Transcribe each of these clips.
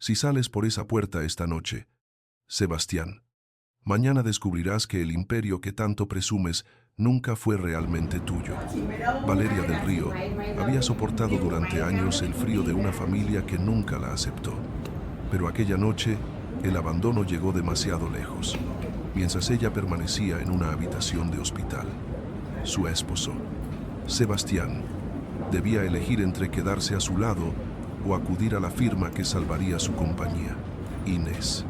Si sales por esa puerta esta noche, Sebastián, mañana descubrirás que el imperio que tanto presumes nunca fue realmente tuyo. Valeria del Río había soportado durante años el frío de una familia que nunca la aceptó. Pero aquella noche, el abandono llegó demasiado lejos, mientras ella permanecía en una habitación de hospital. Su esposo, Sebastián, debía elegir entre quedarse a su lado o acudir a la firma que salvaría su compañía, Inés,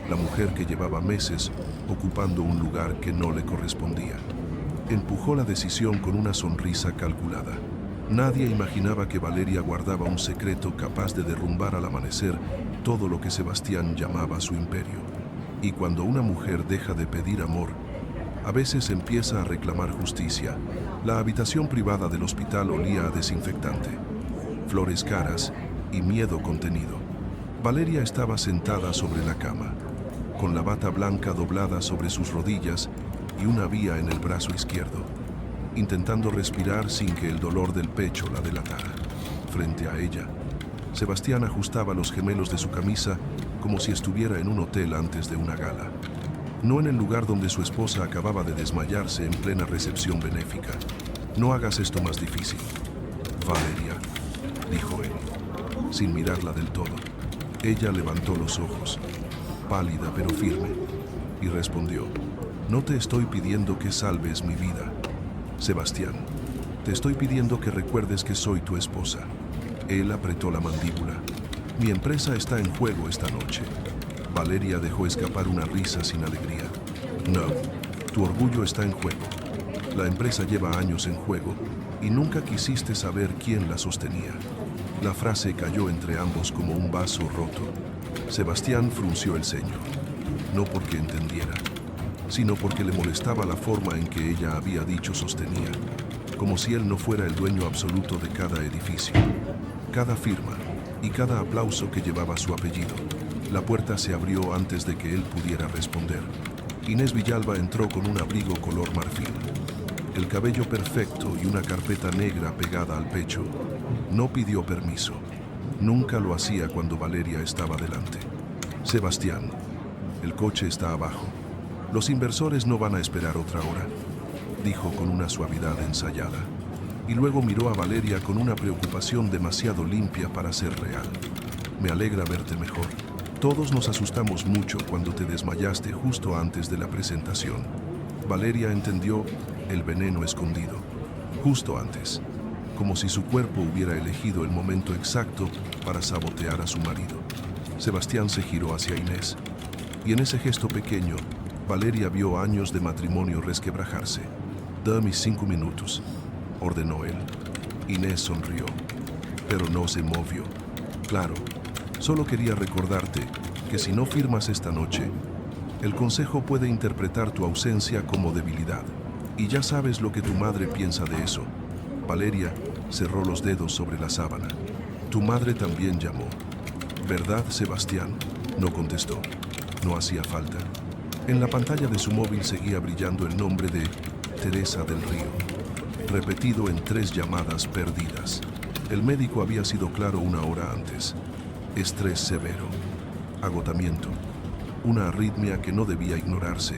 la mujer que llevaba meses ocupando un lugar que no le correspondía. Empujó la decisión con una sonrisa calculada. Nadie imaginaba que Valeria guardaba un secreto capaz de derrumbar al amanecer todo lo que Sebastián llamaba su imperio. Y cuando una mujer deja de pedir amor, a veces empieza a reclamar justicia. La habitación privada del hospital olía a desinfectante, flores caras y miedo contenido. Valeria estaba sentada sobre la cama, con la bata blanca doblada sobre sus rodillas y una vía en el brazo izquierdo, intentando respirar sin que el dolor del pecho la delatara. Frente a ella, Sebastián ajustaba los gemelos de su camisa como si estuviera en un hotel antes de una gala. No en el lugar donde su esposa acababa de desmayarse en plena recepción benéfica. No hagas esto más difícil, Valeria, dijo él, sin mirarla del todo. Ella levantó los ojos, pálida pero firme, y respondió: no te estoy pidiendo que salves mi vida, Sebastián. Te estoy pidiendo que recuerdes que soy tu esposa. Él apretó la mandíbula. Mi empresa está en juego esta noche. Valeria dejó escapar una risa sin alegría. No, tu orgullo está en juego. La empresa lleva años en juego y nunca quisiste saber quién la sostenía. La frase cayó entre ambos como un vaso roto. Sebastián frunció el ceño, no porque entendiera, sino porque le molestaba la forma en que ella había dicho sostenía, como si él no fuera el dueño absoluto de cada edificio, cada firma y cada aplauso que llevaba su apellido. La puerta se abrió antes de que él pudiera responder. Inés Villalba entró con un abrigo color marfil, el cabello perfecto y una carpeta negra pegada al pecho. No pidió permiso. Nunca lo hacía cuando Valeria estaba delante. Sebastián, el coche está abajo. Los inversores no van a esperar otra hora, dijo con una suavidad ensayada. Y luego miró a Valeria con una preocupación demasiado limpia para ser real. Me alegra verte mejor. Todos nos asustamos mucho cuando te desmayaste justo antes de la presentación. Valeria entendió el veneno escondido, justo antes, como si su cuerpo hubiera elegido el momento exacto para sabotear a su marido. Sebastián se giró hacia Inés, y en ese gesto pequeño, Valeria vio años de matrimonio resquebrajarse. «Dame 5 minutos», ordenó él. Inés sonrió, pero no se movió. «Claro, solo quería recordarte que si no firmas esta noche, el consejo puede interpretar tu ausencia como debilidad. Y ya sabes lo que tu madre piensa de eso». Valeria cerró los dedos sobre la sábana. «Tu madre también llamó, ¿verdad, Sebastián?». No contestó. No hacía falta. En la pantalla de su móvil seguía brillando el nombre de Teresa del Río, repetido en 3 llamadas perdidas. El médico había sido claro una hora antes. Estrés severo, agotamiento, una arritmia que no debía ignorarse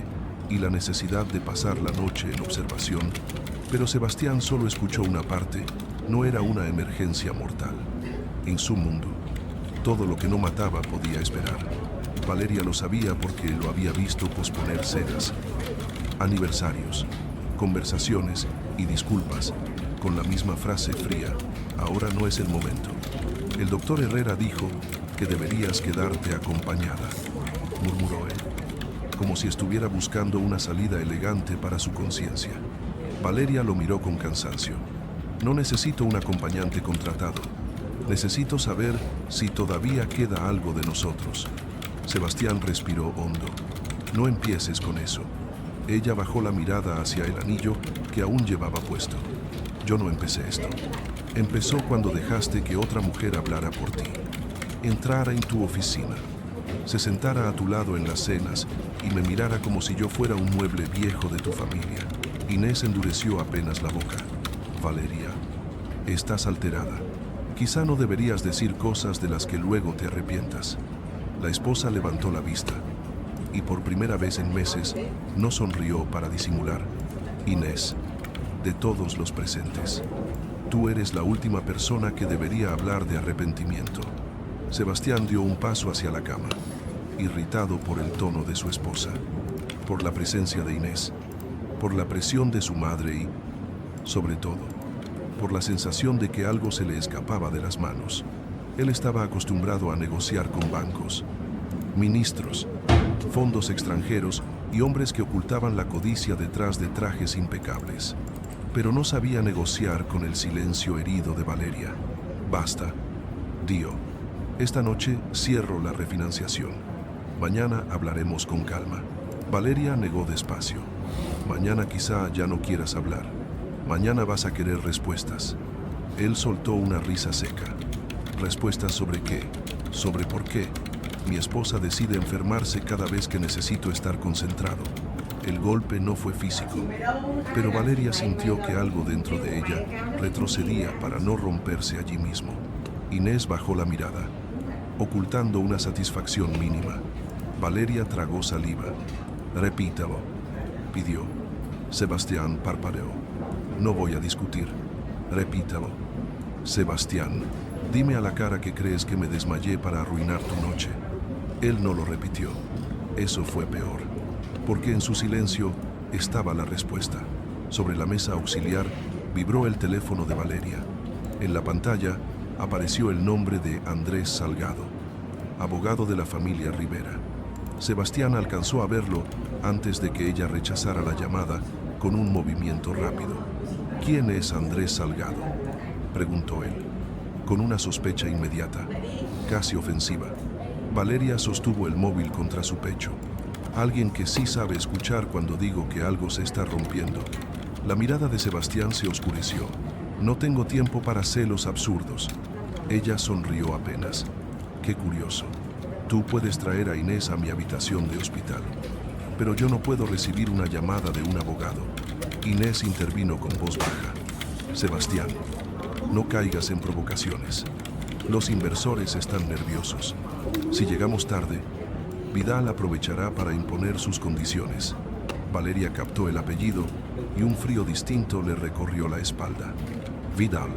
y la necesidad de pasar la noche en observación. Pero Sebastián solo escuchó una parte. No era una emergencia mortal. En su mundo, todo lo que no mataba podía esperar. Valeria lo sabía porque lo había visto posponer cenas, aniversarios, conversaciones y disculpas con la misma frase fría: ahora no es el momento. El doctor Herrera dijo que deberías quedarte acompañada, murmuró él, como si estuviera buscando una salida elegante para su conciencia. Valeria lo miró con cansancio. No necesito un acompañante contratado. Necesito saber si todavía queda algo de nosotros. Sebastián respiró hondo. No empieces con eso. Ella bajó la mirada hacia el anillo que aún llevaba puesto. Yo no empecé esto. Empezó cuando dejaste que otra mujer hablara por ti. Entrara en tu oficina, se sentara a tu lado en las cenas y me mirara como si yo fuera un mueble viejo de tu familia. Inés endureció apenas la boca. Valeria, estás alterada. Quizá no deberías decir cosas de las que luego te arrepientas. La esposa levantó la vista y por primera vez en meses no sonrió para disimular. Inés, de todos los presentes, tú eres la última persona que debería hablar de arrepentimiento. Sebastián dio un paso hacia la cama, irritado por el tono de su esposa, por la presencia de Inés, por la presión de su madre y, sobre todo, por la sensación de que algo se le escapaba de las manos. Él estaba acostumbrado a negociar con bancos, ministros, fondos extranjeros y hombres que ocultaban la codicia detrás de trajes impecables. Pero no sabía negociar con el silencio herido de Valeria. Basta, Dio. Esta noche cierro la refinanciación. Mañana hablaremos con calma. Valeria negó despacio. Mañana quizá ya no quieras hablar. Mañana vas a querer respuestas. Él soltó una risa seca. ¿Respuestas sobre qué? ¿Sobre por qué? Mi esposa decide enfermarse cada vez que necesito estar concentrado. El golpe no fue físico, pero Valeria sintió que algo dentro de ella retrocedía para no romperse allí mismo. Inés bajó la mirada, ocultando una satisfacción mínima. Valeria tragó saliva. Repítalo, pidió. Sebastián parpadeó. No voy a discutir. Repítalo. Sebastián, dime a la cara que crees que me desmayé para arruinar tu noche. Él no lo repitió. Eso fue peor, porque en su silencio estaba la respuesta. Sobre la mesa auxiliar vibró el teléfono de Valeria. En la pantalla apareció el nombre de Andrés Salgado, abogado de la familia Rivera. Sebastián alcanzó a verlo antes de que ella rechazara la llamada con un movimiento rápido. ¿Quién es Andrés Salgado?, preguntó él, con una sospecha inmediata, casi ofensiva. Valeria sostuvo el móvil contra su pecho. Alguien que sí sabe escuchar cuando digo que algo se está rompiendo. La mirada de Sebastián se oscureció. No tengo tiempo para celos absurdos. Ella sonrió apenas. Qué curioso. Tú puedes traer a Inés a mi habitación de hospital, pero yo no puedo recibir una llamada de un abogado. Inés intervino con voz baja. Sebastián, no caigas en provocaciones. Los inversores están nerviosos. Si llegamos tarde, Vidal aprovechará para imponer sus condiciones. Valeria captó el apellido y un frío distinto le recorrió la espalda. Vidal,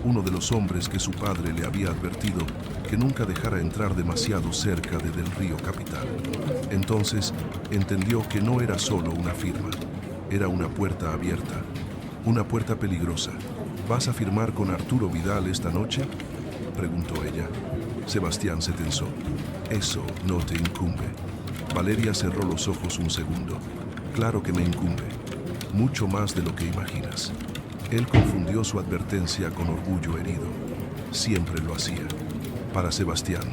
uno de los hombres que su padre le había advertido que nunca dejara entrar demasiado cerca de Del Río Capital. Entonces entendió que no era solo una firma, era una puerta abierta, una puerta peligrosa. ¿Vas a firmar con Arturo Vidal esta noche?, preguntó ella. Sebastián se tensó. Eso no te incumbe. Valeria cerró los ojos un segundo. Claro que me incumbe, mucho más de lo que imaginas. Él confundió su advertencia con orgullo herido. Siempre lo hacía. Para Sebastián,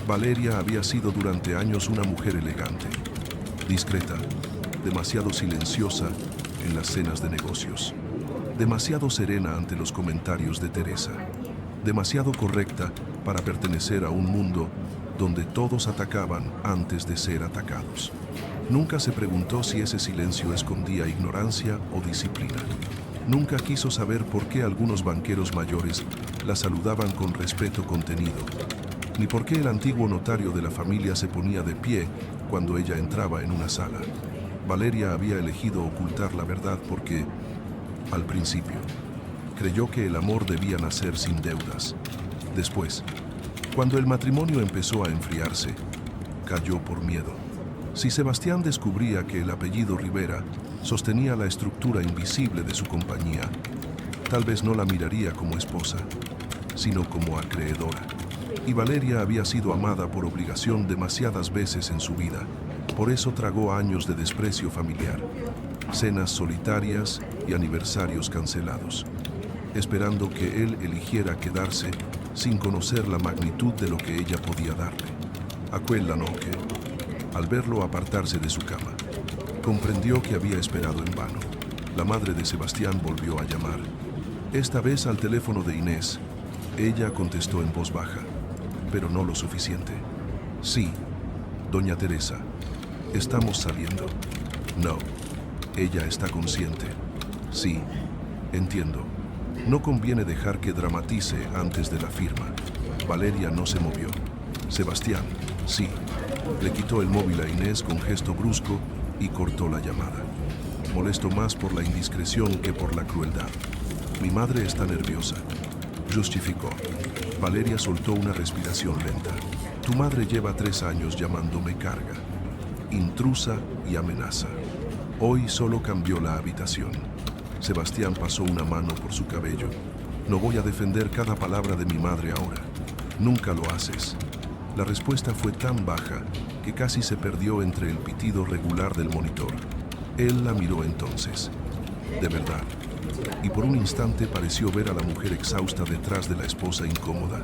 Valeria había sido durante años una mujer elegante, discreta, demasiado silenciosa en las cenas de negocios, demasiado serena ante los comentarios de Teresa, demasiado correcta para pertenecer a un mundo donde todos atacaban antes de ser atacados. Nunca se preguntó si ese silencio escondía ignorancia o disciplina. Nunca quiso saber por qué algunos banqueros mayores la saludaban con respeto contenido, ni por qué el antiguo notario de la familia se ponía de pie cuando ella entraba en una sala. Valeria había elegido ocultar la verdad porque, al principio, creyó que el amor debía nacer sin deudas. Después, cuando el matrimonio empezó a enfriarse, cayó por miedo. Si Sebastián descubría que el apellido Rivera sostenía la estructura invisible de su compañía, tal vez no la miraría como esposa, sino como acreedora. Y Valeria había sido amada por obligación demasiadas veces en su vida. Por eso tragó años de desprecio familiar, cenas solitarias y aniversarios cancelados, esperando que él eligiera quedarse sin conocer la magnitud de lo que ella podía darle. Aquella noche, al verlo apartarse de su cama, comprendió que había esperado en vano. La madre de Sebastián volvió a llamar, esta vez al teléfono de Inés. Ella contestó en voz baja, pero no lo suficiente. Sí, doña Teresa, estamos saliendo. No, ella está consciente. Sí, entiendo. No conviene dejar que dramatice antes de la firma. Valeria no se movió. Sebastián, sí. Le quitó el móvil a Inés con gesto brusco y cortó la llamada. Molesto más por la indiscreción que por la crueldad. Mi madre está nerviosa, justificó. Valeria soltó una respiración lenta. Tu madre lleva 3 años llamándome carga, intrusa y amenaza. Hoy solo cambió la habitación. Sebastián pasó una mano por su cabello. No voy a defender cada palabra de mi madre ahora. Nunca lo haces. La respuesta fue tan baja que casi se perdió entre el pitido regular del monitor. Él la miró entonces. De verdad. Y por un instante pareció ver a la mujer exhausta detrás de la esposa incómoda.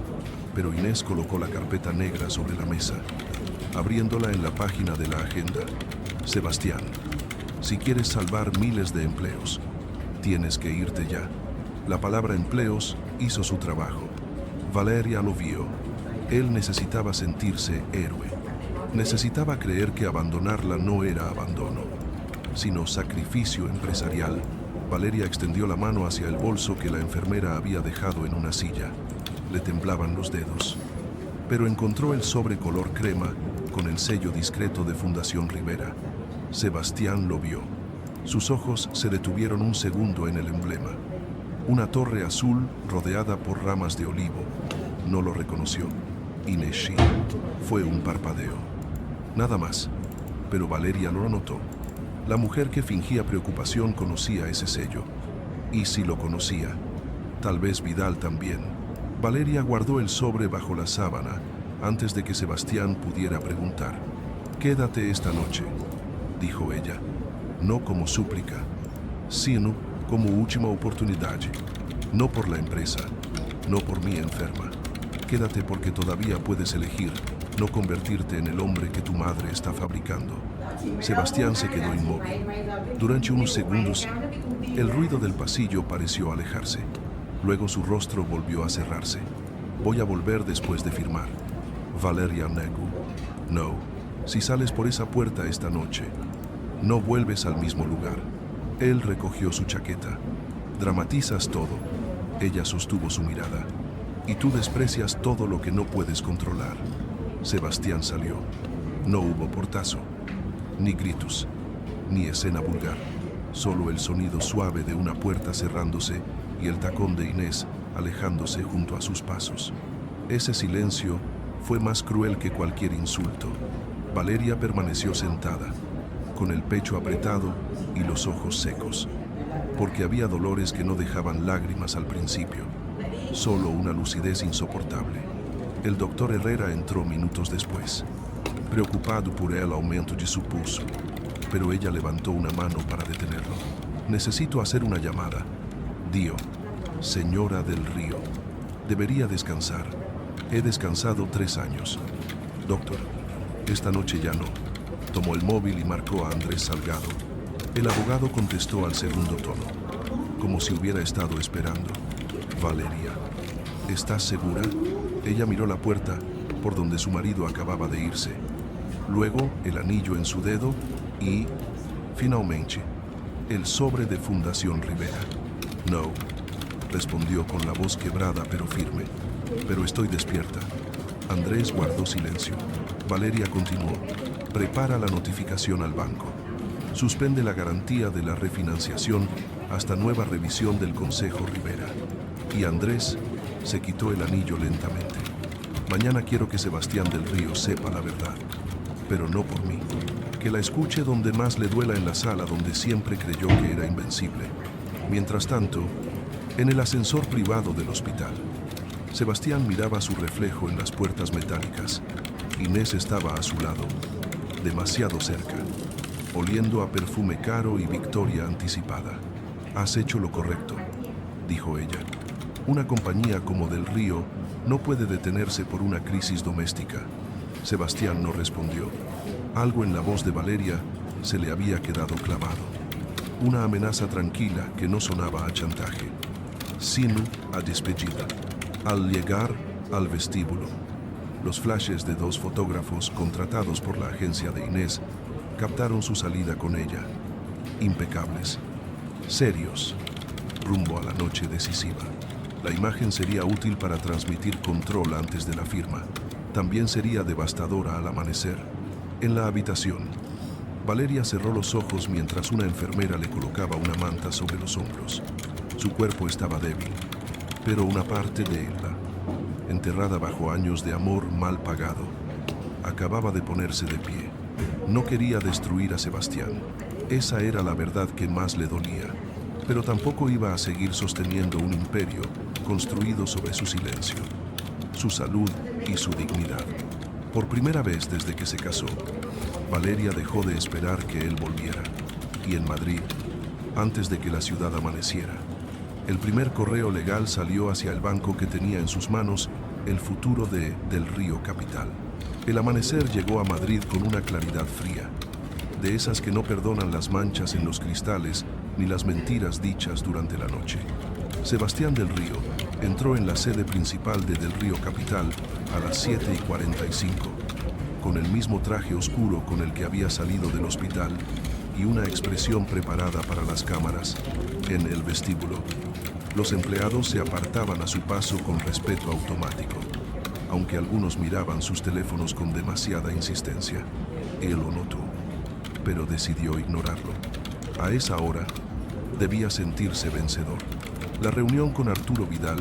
Pero Inés colocó la carpeta negra sobre la mesa, abriéndola en la página de la agenda. Sebastián, si quieres salvar miles de empleos, tienes que irte ya. La palabra empleos hizo su trabajo. Valeria lo vio. Él necesitaba sentirse héroe. Necesitaba creer que abandonarla no era abandono, sino sacrificio empresarial. Valeria extendió la mano hacia el bolso que la enfermera había dejado en una silla. Le temblaban los dedos, pero encontró el sobre color crema con el sello discreto de Fundación Rivera. Sebastián lo vio. Sus ojos se detuvieron un segundo en el emblema. Una torre azul rodeada por ramas de olivo. No lo reconoció. Inés Shi. Fue un parpadeo. Nada más. Pero Valeria lo notó. La mujer que fingía preocupación conocía ese sello. Y si lo conocía, tal vez Vidal también. Valeria guardó el sobre bajo la sábana antes de que Sebastián pudiera preguntar. Quédate esta noche, dijo ella, no como súplica, sino como última oportunidad. No por la empresa, no por mí enferma. Quédate porque todavía puedes elegir no convertirte en el hombre que tu madre está fabricando. Sebastián se quedó inmóvil. Durante unos segundos, el ruido del pasillo pareció alejarse. Luego su rostro volvió a cerrarse. Voy a volver después de firmar. Valeria negó. No, si sales por esa puerta esta noche, no vuelves al mismo lugar. Él recogió su chaqueta. Dramatizas todo. Ella sostuvo su mirada. Y tú desprecias todo lo que no puedes controlar. Sebastián salió. No hubo portazo, ni gritos, ni escena vulgar. Solo el sonido suave de una puerta cerrándose y el tacón de Inés alejándose junto a sus pasos. Ese silencio fue más cruel que cualquier insulto. Valeria permaneció sentada, con el pecho apretado y los ojos secos, porque había dolores que no dejaban lágrimas al principio, solo una lucidez insoportable. El doctor Herrera entró minutos después, preocupado por el aumento de su pulso, pero ella levantó una mano para detenerlo. Necesito hacer una llamada. Dio, señora del Río, debería descansar. He descansado 3 años. Doctor, esta noche ya no. Tomó el móvil y marcó a Andrés Salgado. El abogado contestó al segundo tono, como si hubiera estado esperando. Valeria, ¿estás segura? Ella miró la puerta por donde su marido acababa de irse. Luego el anillo en su dedo y, finalmente, el sobre de Fundación Rivera. No, respondió con la voz quebrada pero firme. Pero estoy despierta. Andrés guardó silencio. Valeria continuó. Prepara la notificación al banco. Suspende la garantía de la refinanciación hasta nueva revisión del Consejo Rivera. Y Andrés se quitó el anillo lentamente. Mañana quiero que Sebastián del Río sepa la verdad, pero no por mí. Que la escuche donde más le duela, en la sala donde siempre creyó que era invencible. Mientras tanto, en el ascensor privado del hospital, Sebastián miraba su reflejo en las puertas metálicas. Inés estaba a su lado, demasiado cerca, oliendo a perfume caro y victoria anticipada. Has hecho lo correcto, dijo ella. Una compañía como Del Río no puede detenerse por una crisis doméstica. Sebastián no respondió. Algo en la voz de Valeria se le había quedado clavado. Una amenaza tranquila que no sonaba a chantaje, sino a despedida. Al llegar al vestíbulo, los flashes de 2 fotógrafos contratados por la agencia de Inés captaron su salida con ella. Impecables, serios, rumbo a la noche decisiva. La imagen sería útil para transmitir control antes de la firma. También sería devastadora al amanecer. En la habitación, Valeria cerró los ojos mientras una enfermera le colocaba una manta sobre los hombros. Su cuerpo estaba débil, pero una parte de ella, enterrada bajo años de amor mal pagado, acababa de ponerse de pie. No quería destruir a Sebastián. Esa era la verdad que más le dolía, pero tampoco iba a seguir sosteniendo un imperio construido sobre su silencio, su salud y su dignidad. Por primera vez desde que se casó, Valeria dejó de esperar que él volviera. Y en Madrid, antes de que la ciudad amaneciera, el primer correo legal salió hacia el banco que tenía en sus manos el futuro del Río Capital. El amanecer llegó a Madrid con una claridad fría, de esas que no perdonan las manchas en los cristales ni las mentiras dichas durante la noche. Sebastián del Río entró en la sede principal de Del Río Capital a las 7:45, con el mismo traje oscuro con el que había salido del hospital y una expresión preparada para las cámaras. En el vestíbulo, los empleados se apartaban a su paso con respeto automático, aunque algunos miraban sus teléfonos con demasiada insistencia. Él lo notó, pero decidió ignorarlo. A esa hora, debía sentirse vencedor. La reunión con Arturo Vidal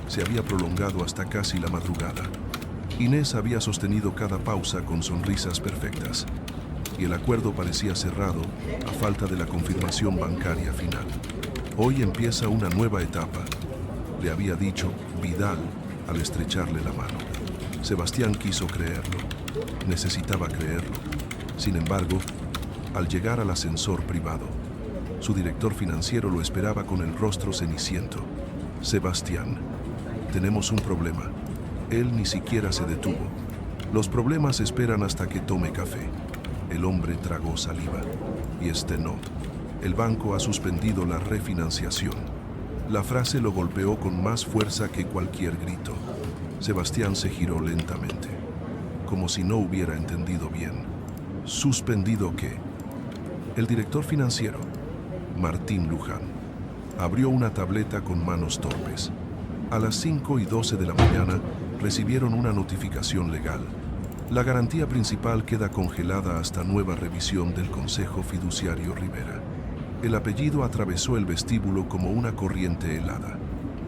se había prolongado hasta casi la madrugada. Inés había sostenido cada pausa con sonrisas perfectas, y el acuerdo parecía cerrado a falta de la confirmación bancaria final. Hoy empieza una nueva etapa, le había dicho Vidal al estrecharle la mano. Sebastián quiso creerlo, necesitaba creerlo. Sin embargo, al llegar al ascensor privado, su director financiero lo esperaba con el rostro ceniciento. Sebastián, tenemos un problema. Él ni siquiera se detuvo. Los problemas esperan hasta que tome café. El hombre tragó saliva y no. El banco ha suspendido la refinanciación. La frase lo golpeó con más fuerza que cualquier grito. Sebastián se giró lentamente, como si no hubiera entendido bien. ¿Suspendido qué? El director financiero, Martín Luján, abrió una tableta con manos torpes. A las 5:12 de la mañana recibieron una notificación legal. La garantía principal queda congelada hasta nueva revisión del Consejo Fiduciario Rivera. El apellido atravesó el vestíbulo como una corriente helada.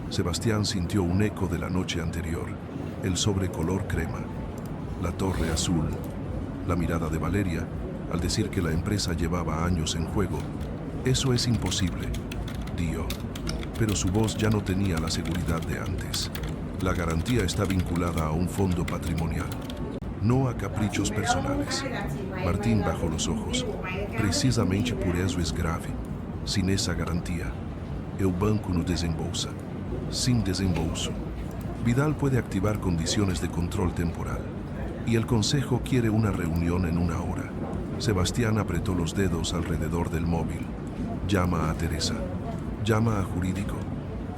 Sebastián sintió un eco de la noche anterior, el sobre color crema, la torre azul, la mirada de Valeria al decir que la empresa llevaba años en juego. Eso es imposible, dijo, pero su voz ya no tenía la seguridad de antes. La garantía está vinculada a un fondo patrimonial, no a caprichos personales. Martín bajó los ojos. Precisamente por eso es grave. Sin esa garantía, el banco no desembolsa. Sin desembolso, Vidal puede activar condiciones de control temporal. Y el consejo quiere una reunión en 1 hora. Sebastián apretó los dedos alrededor del móvil. Llama a Teresa. Llama a jurídico.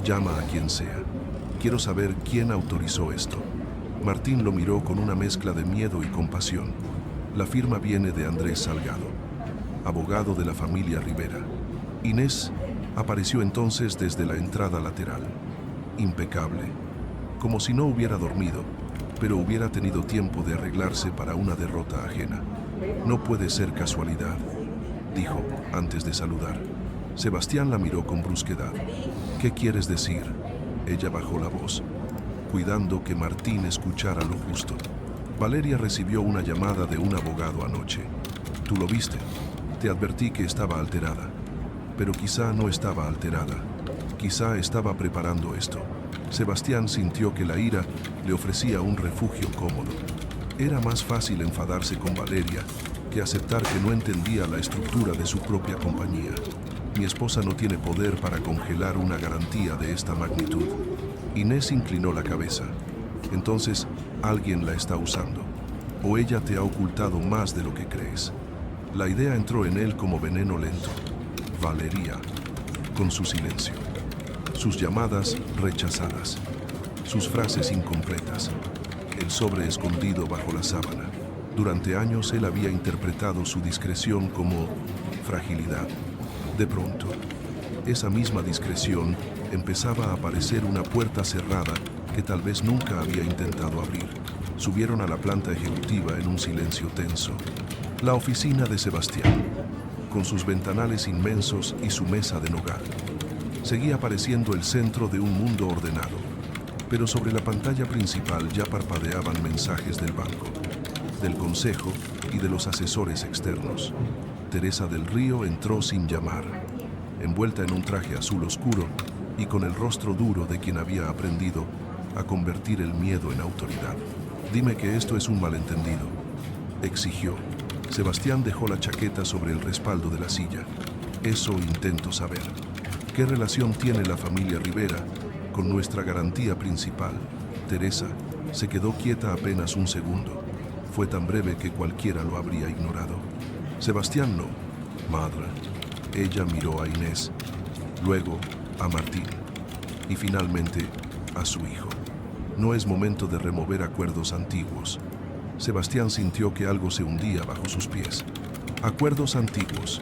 Llama a quien sea. Quiero saber quién autorizó esto. Martín lo miró con una mezcla de miedo y compasión. La firma viene de Andrés Salgado, abogado de la familia Rivera. Inés apareció entonces desde la entrada lateral, impecable, como si no hubiera dormido, pero hubiera tenido tiempo de arreglarse para una derrota ajena. No puede ser casualidad, dijo antes de saludar. Sebastián la miró con brusquedad. ¿Qué quieres decir? Ella bajó la voz, cuidando que Martín escuchara lo justo. Valeria recibió una llamada de un abogado anoche. ¿Tú lo viste? Te advertí que estaba alterada. Pero quizá no estaba alterada. Quizá estaba preparando esto. Sebastián sintió que la ira le ofrecía un refugio cómodo. Era más fácil enfadarse con Valeria que aceptar que no entendía la estructura de su propia compañía. Mi esposa no tiene poder para congelar una garantía de esta magnitud. Inés inclinó la cabeza. Entonces, alguien la está usando. O ella te ha ocultado más de lo que crees. La idea entró en él como veneno lento. Valeria, con su silencio. Sus llamadas rechazadas. Sus frases incompletas. El sobre escondido bajo la sábana. Durante años él había interpretado su discreción como fragilidad. De pronto, esa misma discreción, empezaba a aparecer una puerta cerrada que tal vez nunca había intentado abrir. Subieron a la planta ejecutiva en un silencio tenso. La oficina de Sebastián, con sus ventanales inmensos y su mesa de nogal, seguía pareciendo el centro de un mundo ordenado, pero sobre la pantalla principal ya parpadeaban mensajes del banco, del consejo y de los asesores externos. Teresa del Río entró sin llamar, envuelta en un traje azul oscuro y con el rostro duro de quien había aprendido a convertir el miedo en autoridad. «Dime que esto es un malentendido», exigió. Sebastián dejó la chaqueta sobre el respaldo de la silla. «Eso intento saber. ¿Qué relación tiene la familia Rivera con nuestra garantía principal?» Teresa se quedó quieta apenas un segundo. Fue tan breve que cualquiera lo habría ignorado. «Sebastián no, madre». Ella miró a Inés, luego a Martín y finalmente a su hijo. No es momento de remover acuerdos antiguos. Sebastián sintió que algo se hundía bajo sus pies. «Acuerdos antiguos.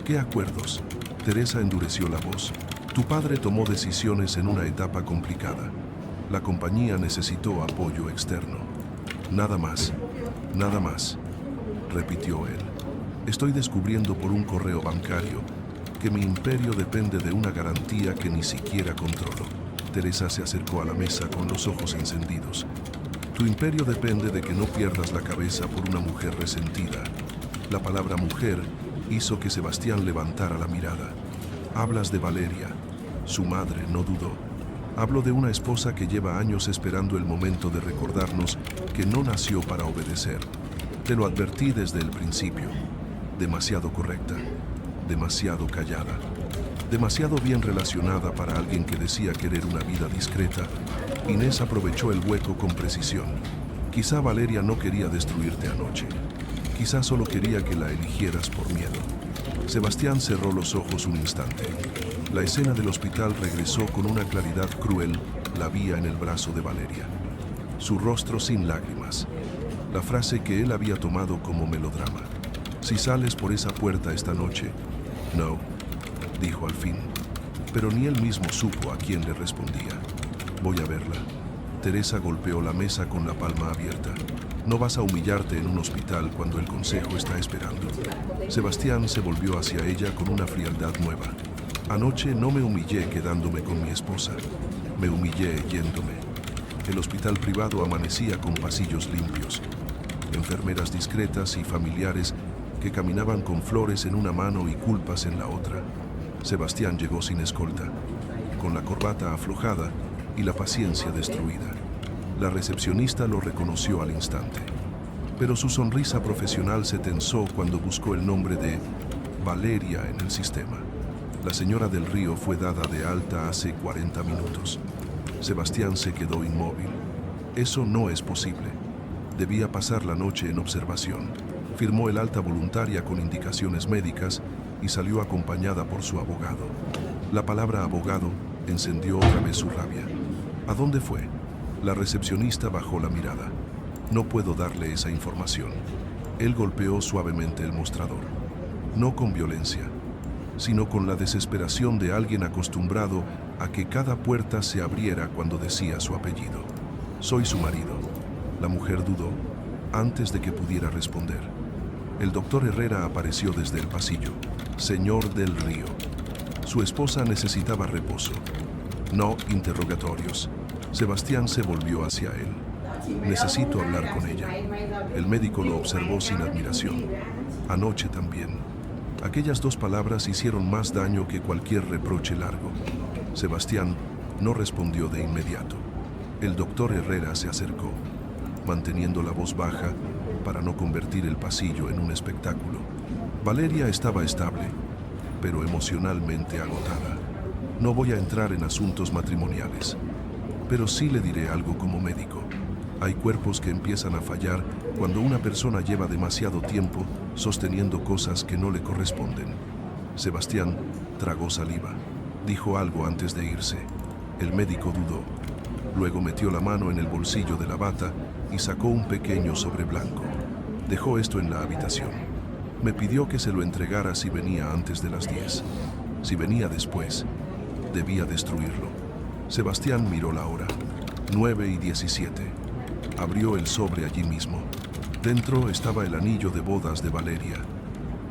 ¿Qué acuerdos?» Teresa endureció la voz. «Tu padre tomó decisiones en una etapa complicada. La compañía necesitó apoyo externo. Nada más, repitió él. Estoy descubriendo por un correo bancario que mi imperio depende de una garantía que ni siquiera controlo». Teresa se acercó a la mesa con los ojos encendidos. «Tu imperio depende de que no pierdas la cabeza por una mujer resentida». La palabra mujer hizo que Sebastián levantara la mirada. «Hablas de Valeria». Su madre no dudó. «Hablo de una esposa que lleva años esperando el momento de recordarnos que no nació para obedecer. Te lo advertí desde el principio. Demasiado correcta, demasiado callada, demasiado bien relacionada para alguien que decía querer una vida discreta». Inés aprovechó el hueco con precisión. «Quizá Valeria no quería destruirte anoche. Quizá solo quería que la eligieras por miedo». Sebastián cerró los ojos un instante. La escena del hospital regresó con una claridad cruel. La vía en el brazo de Valeria, su rostro sin lágrimas, la frase que él había tomado como melodrama. «Si sales por esa puerta esta noche». «No», dijo al fin, pero ni él mismo supo a quién le respondía. «Voy a verla». Teresa golpeó la mesa con la palma abierta. «No vas a humillarte en un hospital cuando el consejo está esperando». Sebastián se volvió hacia ella con una frialdad nueva. «Anoche no me humillé quedándome con mi esposa. Me humillé yéndome». El hospital privado amanecía con pasillos limpios, enfermeras discretas y familiares que caminaban con flores en una mano y culpas en la otra. Sebastián llegó sin escolta, con la corbata aflojada y la paciencia destruida. La recepcionista lo reconoció al instante, pero su sonrisa profesional se tensó cuando buscó el nombre de Valeria en el sistema. La señora del Río fue dada de alta hace 40 minutos. Sebastián se quedó inmóvil. Eso no es posible. Debía pasar la noche en observación. Firmó el alta voluntaria con indicaciones médicas y salió acompañada por su abogado. La palabra abogado encendió otra vez su rabia. ¿A dónde fue? La recepcionista bajó la mirada. «No puedo darle esa información». Él golpeó suavemente el mostrador. No con violencia, sino con la desesperación de alguien acostumbrado a que cada puerta se abriera cuando decía su apellido. «Soy su marido». La mujer dudó antes de que pudiera responder. El doctor Herrera apareció desde el pasillo. «Señor del Río». Su esposa necesitaba reposo, no interrogatorios. Sebastián se volvió hacia él. «Necesito hablar con ella». El médico lo observó sin admiración. «Anoche también». Aquellas dos palabras hicieron más daño que cualquier reproche largo. Sebastián no respondió de inmediato. El doctor Herrera se acercó, manteniendo la voz baja para no convertir el pasillo en un espectáculo. Valeria estaba estable, pero emocionalmente agotada. «No voy a entrar en asuntos matrimoniales, pero sí le diré algo como médico. Hay cuerpos que empiezan a fallar cuando una persona lleva demasiado tiempo sosteniendo cosas que no le corresponden». Sebastián tragó saliva. Dijo algo antes de irse. El médico dudó. Luego metió la mano en el bolsillo de la bata y sacó un pequeño sobre blanco. «Dejó esto en la habitación. Me pidió que se lo entregara si venía antes de las 10. Si venía después, debía destruirlo. Sebastián miró la hora. 9:17. Abrió el sobre allí mismo. Dentro estaba el anillo de bodas de Valeria,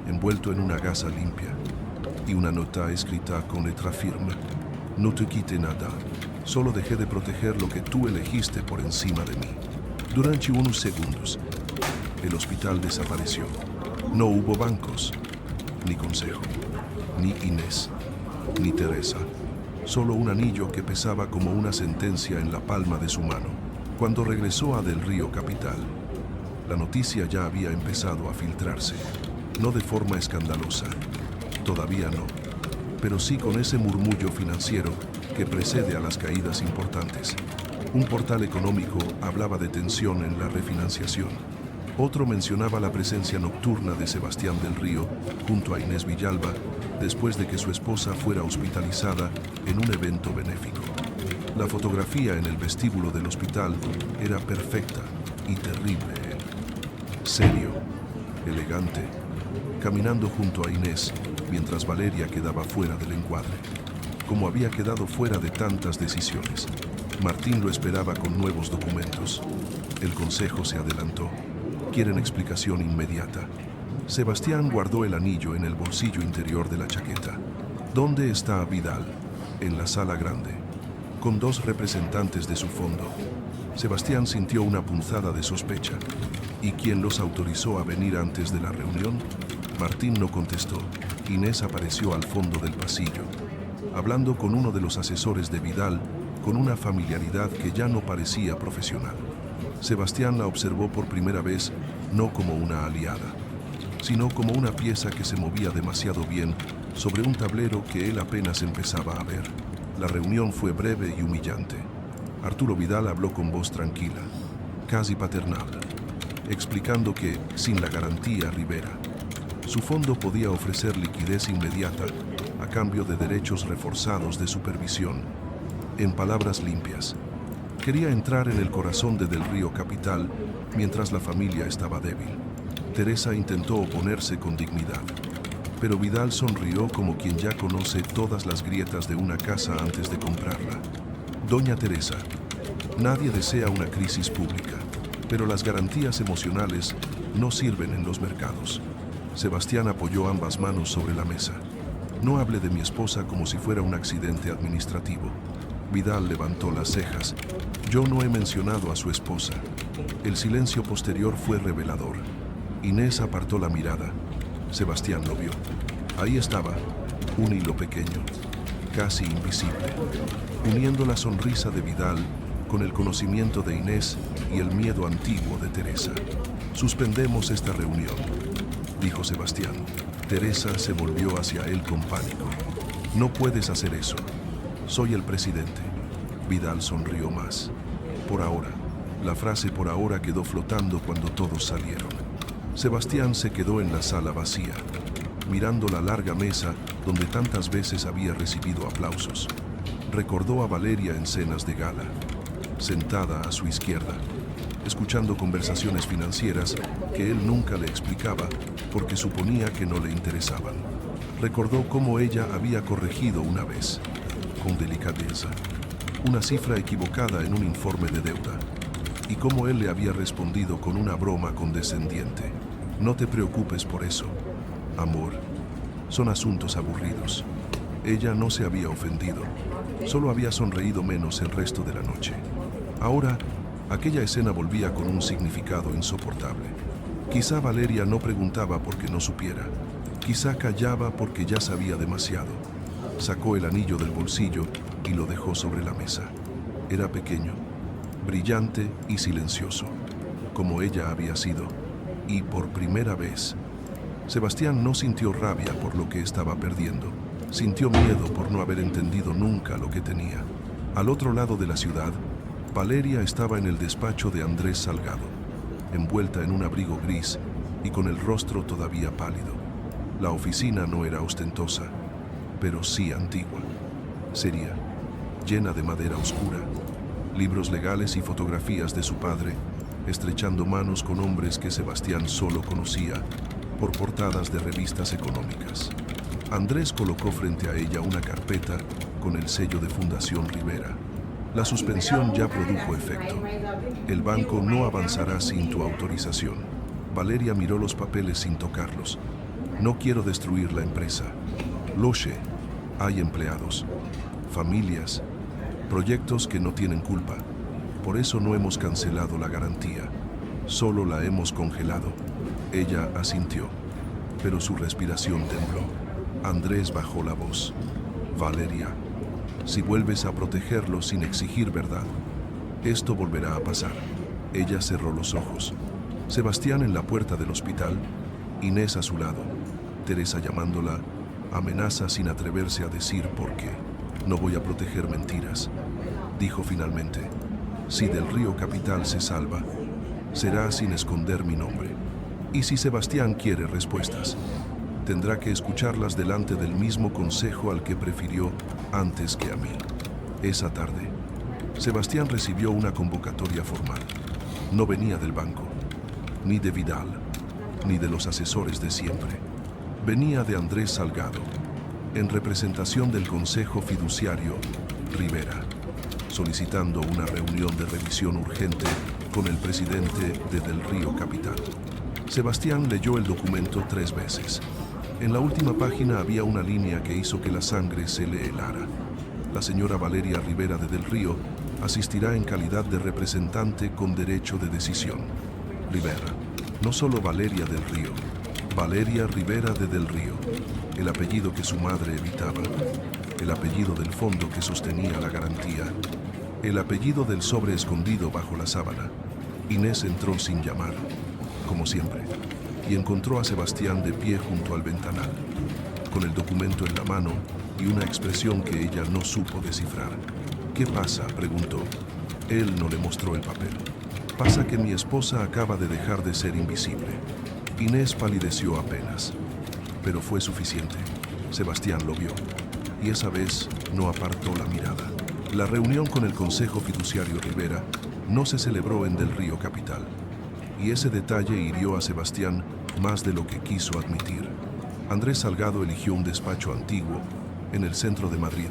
envuelto en una gasa limpia, y una nota escrita con letra firme. No te quite nada. Solo dejé de proteger lo que tú elegiste por encima de mí. Durante unos segundos, el hospital desapareció. No hubo bancos, ni consejo, ni Inés, ni Teresa. Solo un anillo que pesaba como una sentencia en la palma de su mano. Cuando regresó a Del Río Capital, la noticia ya había empezado a filtrarse. No de forma escandalosa, todavía no, pero sí con ese murmullo financiero que precede a las caídas importantes. Un portal económico hablaba de tensión en la refinanciación. Otro mencionaba la presencia nocturna de Sebastián del Río junto a Inés Villalba después de que su esposa fuera hospitalizada en un evento benéfico. La fotografía en el vestíbulo del hospital era perfecta y terrible. Serio, elegante, caminando junto a Inés mientras Valeria quedaba fuera del encuadre. Como había quedado fuera de tantas decisiones, Martín lo esperaba con nuevos documentos. El consejo se adelantó. Quieren explicación inmediata. Sebastián guardó el anillo en el bolsillo interior de la chaqueta. ¿Dónde está Vidal? En la sala grande, con dos representantes de su fondo. Sebastián sintió una punzada de sospecha. ¿Y quién los autorizó a venir antes de la reunión? Martín no contestó. Inés apareció al fondo del pasillo, hablando con uno de los asesores de Vidal, con una familiaridad que ya no parecía profesional. Sebastián la observó por primera vez no como una aliada, sino como una pieza que se movía demasiado bien sobre un tablero que él apenas empezaba a ver. La reunión fue breve y humillante. Arturo Vidal habló con voz tranquila, casi paternal, explicando que, sin la garantía Rivera, su fondo podía ofrecer liquidez inmediata a cambio de derechos reforzados de supervisión. En palabras limpias, quería entrar en el corazón de Del Río Capital mientras la familia estaba débil. Teresa intentó oponerse con dignidad, pero Vidal sonrió como quien ya conoce todas las grietas de una casa antes de comprarla. Doña Teresa, nadie desea una crisis pública, pero las garantías emocionales no sirven en los mercados. Sebastián apoyó ambas manos sobre la mesa. No hable de mi esposa como si fuera un accidente administrativo. Vidal levantó las cejas. Yo no he mencionado a su esposa. El silencio posterior fue revelador. Inés apartó la mirada. Sebastián lo vio. Ahí estaba, un hilo pequeño, casi invisible, uniendo la sonrisa de Vidal con el conocimiento de Inés y el miedo antiguo de Teresa. Suspendemos esta reunión, dijo Sebastián. Teresa se volvió hacia él con pánico. No puedes hacer eso. Soy el presidente. Vidal sonrió más. Por ahora. La frase por ahora quedó flotando cuando todos salieron. Sebastián se quedó en la sala vacía, mirando la larga mesa donde tantas veces había recibido aplausos. Recordó a Valeria en cenas de gala, sentada a su izquierda, escuchando conversaciones financieras que él nunca le explicaba porque suponía que no le interesaban. Recordó cómo ella había corregido una vez, con delicadeza, una cifra equivocada en un informe de deuda, y cómo él le había respondido con una broma condescendiente. No te preocupes por eso, amor. Son asuntos aburridos. Ella no se había ofendido, solo había sonreído menos el resto de la noche. Ahora, aquella escena volvía con un significado insoportable. Quizá Valeria no preguntaba porque no supiera. Quizá callaba porque ya sabía demasiado. Sacó el anillo del bolsillo y lo dejó sobre la mesa. Era pequeño, brillante y silencioso, como ella había sido, y por primera vez. Sebastián no sintió rabia por lo que estaba perdiendo. Sintió miedo por no haber entendido nunca lo que tenía. Al otro lado de la ciudad, Valeria estaba en el despacho de Andrés Salgado, envuelta en un abrigo gris y con el rostro todavía pálido. La oficina no era ostentosa, pero sí antigua, seria, llena de madera oscura, libros legales y fotografías de su padre, estrechando manos con hombres que Sebastián solo conocía por portadas de revistas económicas. Andrés colocó frente a ella una carpeta con el sello de Fundación Rivera. La suspensión ya produjo efecto. El banco no avanzará sin tu autorización. Valeria miró los papeles sin tocarlos. No quiero destruir la empresa. Loche, hay empleados, familias, proyectos que no tienen culpa. Por eso no hemos cancelado la garantía. Solo la hemos congelado. Ella asintió, pero su respiración tembló. Andrés bajó la voz. Valeria, si vuelves a protegerlo sin exigir verdad, esto volverá a pasar. Ella cerró los ojos. Sebastián en la puerta del hospital, Inés a su lado, Teresa llamándola, amenaza sin atreverse a decir por qué. No voy a proteger mentiras, dijo finalmente. Si Del Río Capital se salva, será sin esconder mi nombre. Y si Sebastián quiere respuestas, tendrá que escucharlas delante del mismo consejo al que prefirió antes que a mí. Esa tarde, Sebastián recibió una convocatoria formal. No venía del banco, ni de Vidal, ni de los asesores de siempre. Venía de Andrés Salgado, en representación del Consejo Fiduciario Rivera, solicitando una reunión de revisión urgente con el presidente de Del Río Capital. Sebastián leyó el documento 3 veces. En la última página había una línea que hizo que la sangre se le helara. La señora Valeria Rivera de Del Río asistirá en calidad de representante con derecho de decisión. Rivera, no solo Valeria del Río, Valeria Rivera de Del Río, el apellido que su madre evitaba, el apellido del fondo que sostenía la garantía, el apellido del sobre escondido bajo la sábana. Inés entró sin llamar, como siempre, y encontró a Sebastián de pie junto al ventanal, con el documento en la mano y una expresión que ella no supo descifrar. ¿Qué pasa?, preguntó. Él no le mostró el papel. Pasa que mi esposa acaba de dejar de ser invisible. Inés palideció apenas, pero fue suficiente. Sebastián lo vio, y esa vez no apartó la mirada. La reunión con el Consejo Fiduciario Rivera no se celebró en Del Río Capital, y ese detalle hirió a Sebastián más de lo que quiso admitir. Andrés Salgado eligió un despacho antiguo en el centro de Madrid,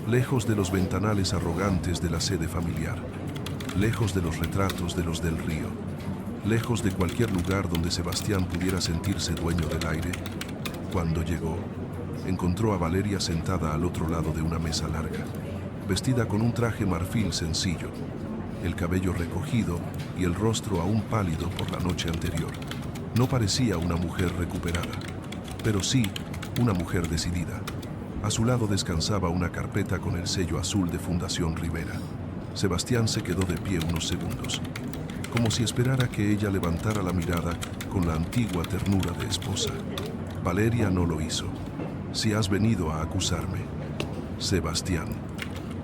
lejos de los ventanales arrogantes de la sede familiar, lejos de los retratos de los Del Río, lejos de cualquier lugar donde Sebastián pudiera sentirse dueño del aire. Cuando llegó, encontró a Valeria sentada al otro lado de una mesa larga, vestida con un traje marfil sencillo, el cabello recogido y el rostro aún pálido por la noche anterior. No parecía una mujer recuperada, pero sí una mujer decidida. A su lado descansaba una carpeta con el sello azul de Fundación Rivera. Sebastián se quedó de pie unos segundos, como si esperara que ella levantara la mirada con la antigua ternura de esposa. Valeria no lo hizo. Si has venido a acusarme, Sebastián,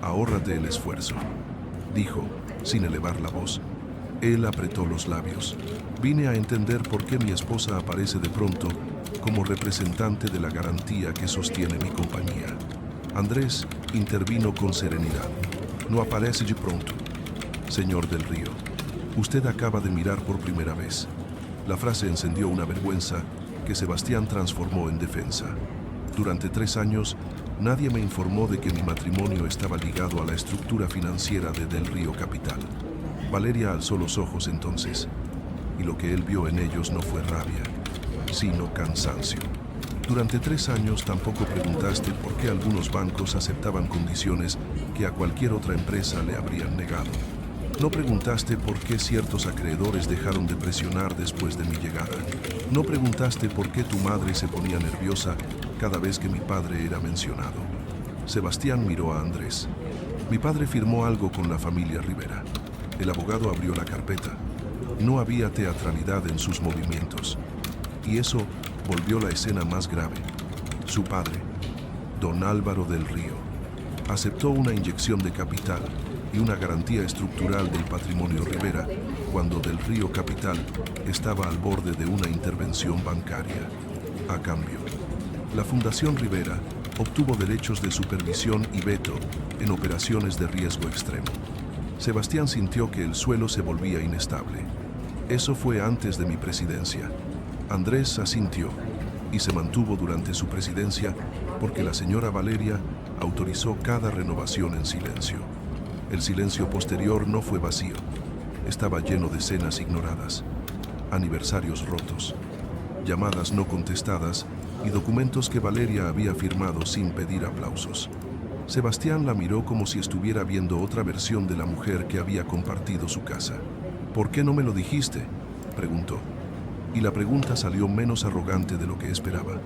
ahórrate el esfuerzo, dijo, sin elevar la voz. Él apretó los labios. Vine a entender por qué mi esposa aparece de pronto como representante de la garantía que sostiene mi compañía. Andrés intervino con serenidad. No aparece de pronto. Señor Del Río, usted acaba de mirar por primera vez. La frase encendió una vergüenza que Sebastián transformó en defensa. Durante 3 años, nadie me informó de que mi matrimonio estaba ligado a la estructura financiera de Del Río Capital. Valeria alzó los ojos entonces, y lo que él vio en ellos no fue rabia, sino cansancio. Durante 3 años tampoco preguntaste por qué algunos bancos aceptaban condiciones que a cualquier otra empresa le habrían negado. No preguntaste por qué ciertos acreedores dejaron de presionar después de mi llegada. No preguntaste por qué tu madre se ponía nerviosa cada vez que mi padre era mencionado. Sebastián miró a Andrés. Mi padre firmó algo con la familia Rivera. El abogado abrió la carpeta. No había teatralidad en sus movimientos. Y eso volvió la escena más grave. Su padre, don Álvaro del Río, aceptó una inyección de capital y una garantía estructural del patrimonio Rivera cuando Del Río Capital estaba al borde de una intervención bancaria. A cambio, la Fundación Rivera obtuvo derechos de supervisión y veto en operaciones de riesgo extremo. Sebastián sintió que el suelo se volvía inestable. Eso fue antes de mi presidencia. Andrés asintió. y se mantuvo durante su presidencia porque la señora Valeria autorizó cada renovación en silencio. El silencio posterior no fue vacío, estaba lleno de cenas ignoradas, aniversarios rotos, llamadas no contestadas y documentos que Valeria había firmado sin pedir aplausos. Sebastián la miró como si estuviera viendo otra versión de la mujer que había compartido su casa. ¿Por qué no me lo dijiste?, preguntó. Y la pregunta salió menos arrogante de lo que esperaba.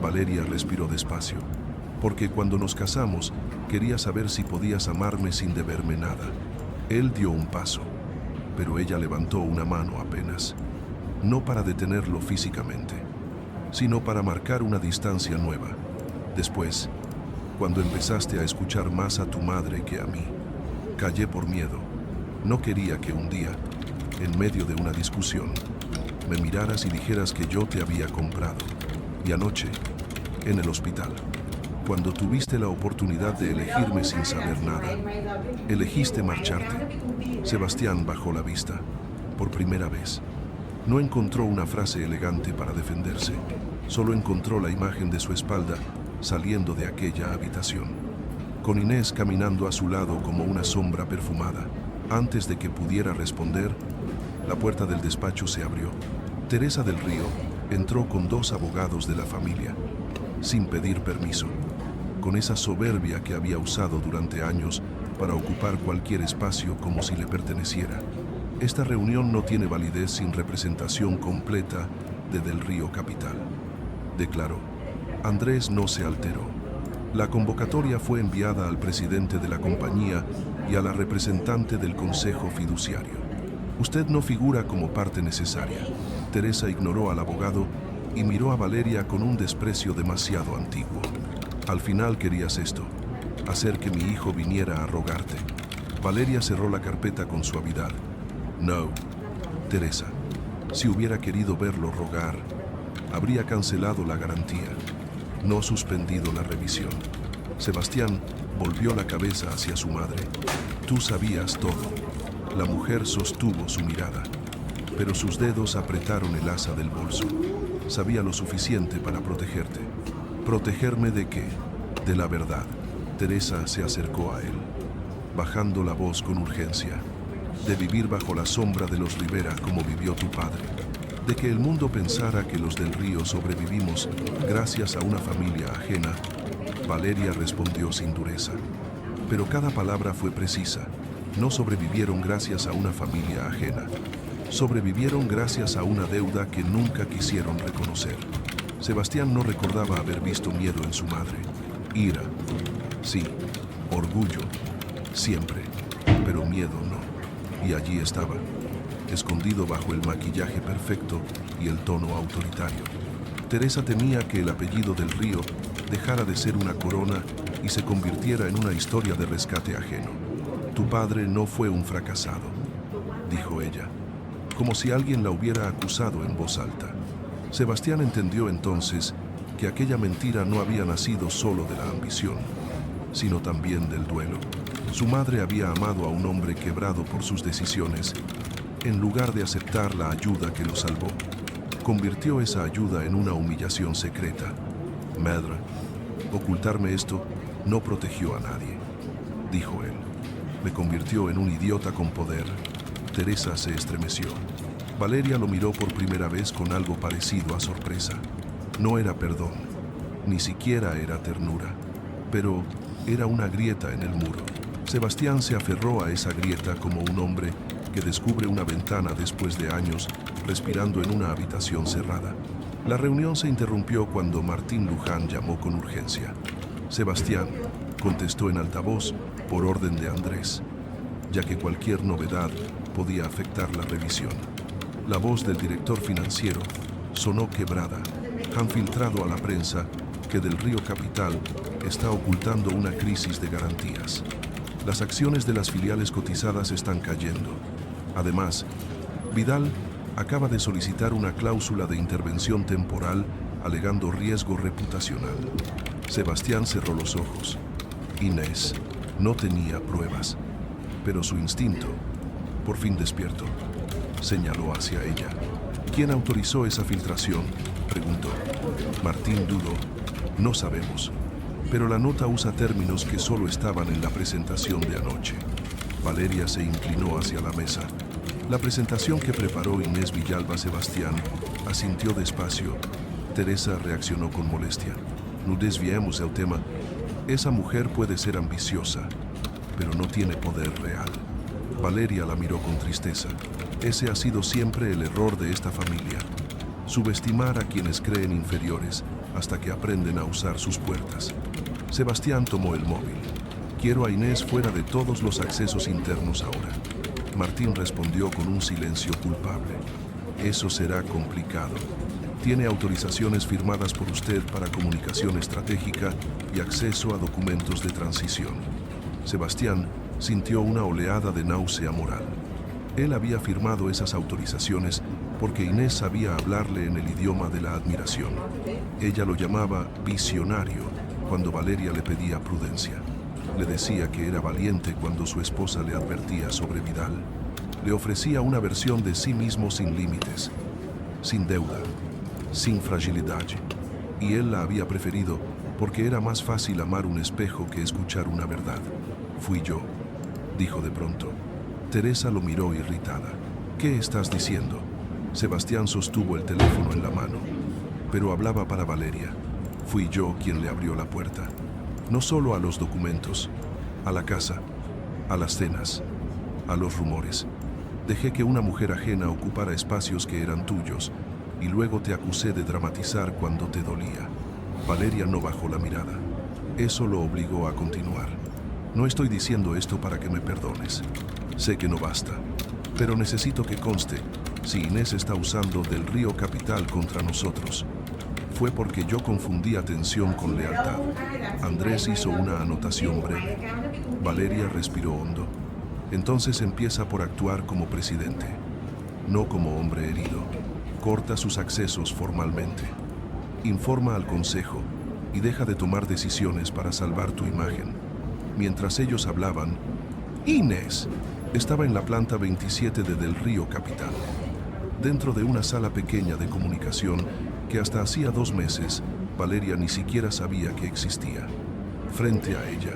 Valeria respiró despacio. Porque cuando nos casamos, quería saber si podías amarme sin deberme nada. Él dio un paso, pero ella levantó una mano apenas. No para detenerlo físicamente, sino para marcar una distancia nueva. Después, cuando empezaste a escuchar más a tu madre que a mí, callé por miedo. No quería que un día, en medio de una discusión, me miraras y dijeras que yo te había comprado. Y anoche, en el hospital, cuando tuviste la oportunidad de elegirme sin saber nada, elegiste marcharte. Sebastián bajó la vista, por primera vez. No encontró una frase elegante para defenderse, solo encontró la imagen de su espalda saliendo de aquella habitación, con Inés caminando a su lado como una sombra perfumada. Antes de que pudiera responder, la puerta del despacho se abrió. Teresa del Río entró con 2 abogados de la familia, sin pedir permiso, con esa soberbia que había usado durante años para ocupar cualquier espacio como si le perteneciera. Esta reunión no tiene validez sin representación completa de Del Río Capital, declaró. Andrés no se alteró. La convocatoria fue enviada al presidente de la compañía y a la representante del consejo fiduciario. Usted no figura como parte necesaria. Teresa ignoró al abogado y miró a Valeria con un desprecio demasiado antiguo. Al final querías esto, hacer que mi hijo viniera a rogarte. Valeria cerró la carpeta con suavidad. No, Teresa, si hubiera querido verlo rogar, habría cancelado la garantía, no suspendido la revisión. Sebastián volvió la cabeza hacia su madre. Tú sabías todo. La mujer sostuvo su mirada, pero sus dedos apretaron el asa del bolso. Sabía lo suficiente para protegerte. ¿Protegerme de qué? De la verdad. Teresa se acercó a él, bajando la voz con urgencia. De vivir bajo la sombra de los Rivera como vivió tu padre. De que el mundo pensara que los del Río sobrevivimos gracias a una familia ajena. Valeria respondió sin dureza, pero cada palabra fue precisa. No sobrevivieron gracias a una familia ajena. Sobrevivieron gracias a una deuda que nunca quisieron reconocer. Sebastián no recordaba haber visto miedo en su madre. Ira, sí. Orgullo, siempre. Pero miedo no. Y allí estaba, escondido bajo el maquillaje perfecto y el tono autoritario. Teresa temía que el apellido del Río dejara de ser una corona y se convirtiera en una historia de rescate ajeno. Tu padre no fue un fracasado, dijo ella, como si alguien la hubiera acusado en voz alta. Sebastián entendió entonces que aquella mentira no había nacido solo de la ambición, sino también del duelo. Su madre había amado a un hombre quebrado por sus decisiones, en lugar de aceptar la ayuda que lo salvó. Convirtió esa ayuda en una humillación secreta. Madre, ocultarme esto no protegió a nadie, dijo él. Me convirtió en un idiota con poder. Teresa se estremeció. Valeria lo miró por primera vez con algo parecido a sorpresa. No era perdón, ni siquiera era ternura, pero era una grieta en el muro. Sebastián se aferró a esa grieta como un hombre que descubre una ventana después de años respirando en una habitación cerrada. La reunión se interrumpió cuando Martín Luján llamó con urgencia. Sebastián contestó en altavoz por orden de Andrés, ya que cualquier novedad podía afectar la revisión. La voz del director financiero sonó quebrada. Han filtrado a la prensa que Del Río Capital está ocultando una crisis de garantías. Las acciones de las filiales cotizadas están cayendo. Además, Vidal acaba de solicitar una cláusula de intervención temporal alegando riesgo reputacional. Sebastián cerró los ojos. Inés no tenía pruebas, pero su instinto, por fin despierto, señaló hacia ella. ¿Quién autorizó esa filtración?, preguntó. Martín dudó. No sabemos. Pero la nota usa términos que solo estaban en la presentación de anoche. Valeria se inclinó hacia la mesa. La presentación que preparó Inés Villalba Sebastián asintió despacio. Teresa reaccionó con molestia. No desviemos del tema. Esa mujer puede ser ambiciosa, pero no tiene poder real. Valeria la miró con tristeza. Ese ha sido siempre el error de esta familia. Subestimar a quienes creen inferiores hasta que aprenden a usar sus puertas. Sebastián tomó el móvil. Quiero a Inés fuera de todos los accesos internos ahora. Martín respondió con un silencio culpable. Eso será complicado. Tiene autorizaciones firmadas por usted para comunicación estratégica y acceso a documentos de transición. Sebastián sintió una oleada de náusea moral. Él había firmado esas autorizaciones porque Inés sabía hablarle en el idioma de la admiración. Ella lo llamaba visionario cuando Valeria le pedía prudencia. Le decía que era valiente cuando su esposa le advertía sobre Vidal. Le ofrecía una versión de sí mismo sin límites, sin deuda, sin fragilidad. Y él la había preferido porque era más fácil amar un espejo que escuchar una verdad. Fui yo, dijo de pronto. Teresa lo miró irritada. ¿Qué estás diciendo? Sebastián sostuvo el teléfono en la mano, pero hablaba para Valeria. Fui yo quien le abrió la puerta. No solo a los documentos, a la casa, a las cenas, a los rumores. Dejé que una mujer ajena ocupara espacios que eran tuyos y luego te acusé de dramatizar cuando te dolía. Valeria no bajó la mirada. Eso lo obligó a continuar. No estoy diciendo esto para que me perdones. Sé que no basta, pero necesito que conste, si Inés está usando del Río Capital contra nosotros, fue porque yo confundí atención con lealtad. Andrés hizo una anotación breve. Valeria respiró hondo. Entonces empieza por actuar como presidente, no como hombre herido. Corta sus accesos formalmente. Informa al consejo y deja de tomar decisiones para salvar tu imagen. Mientras ellos hablaban, Inés estaba en la planta 27 de Del Río Capital, dentro de una sala pequeña de comunicación que hasta hacía 2 meses Valeria ni siquiera sabía que existía. Frente a ella,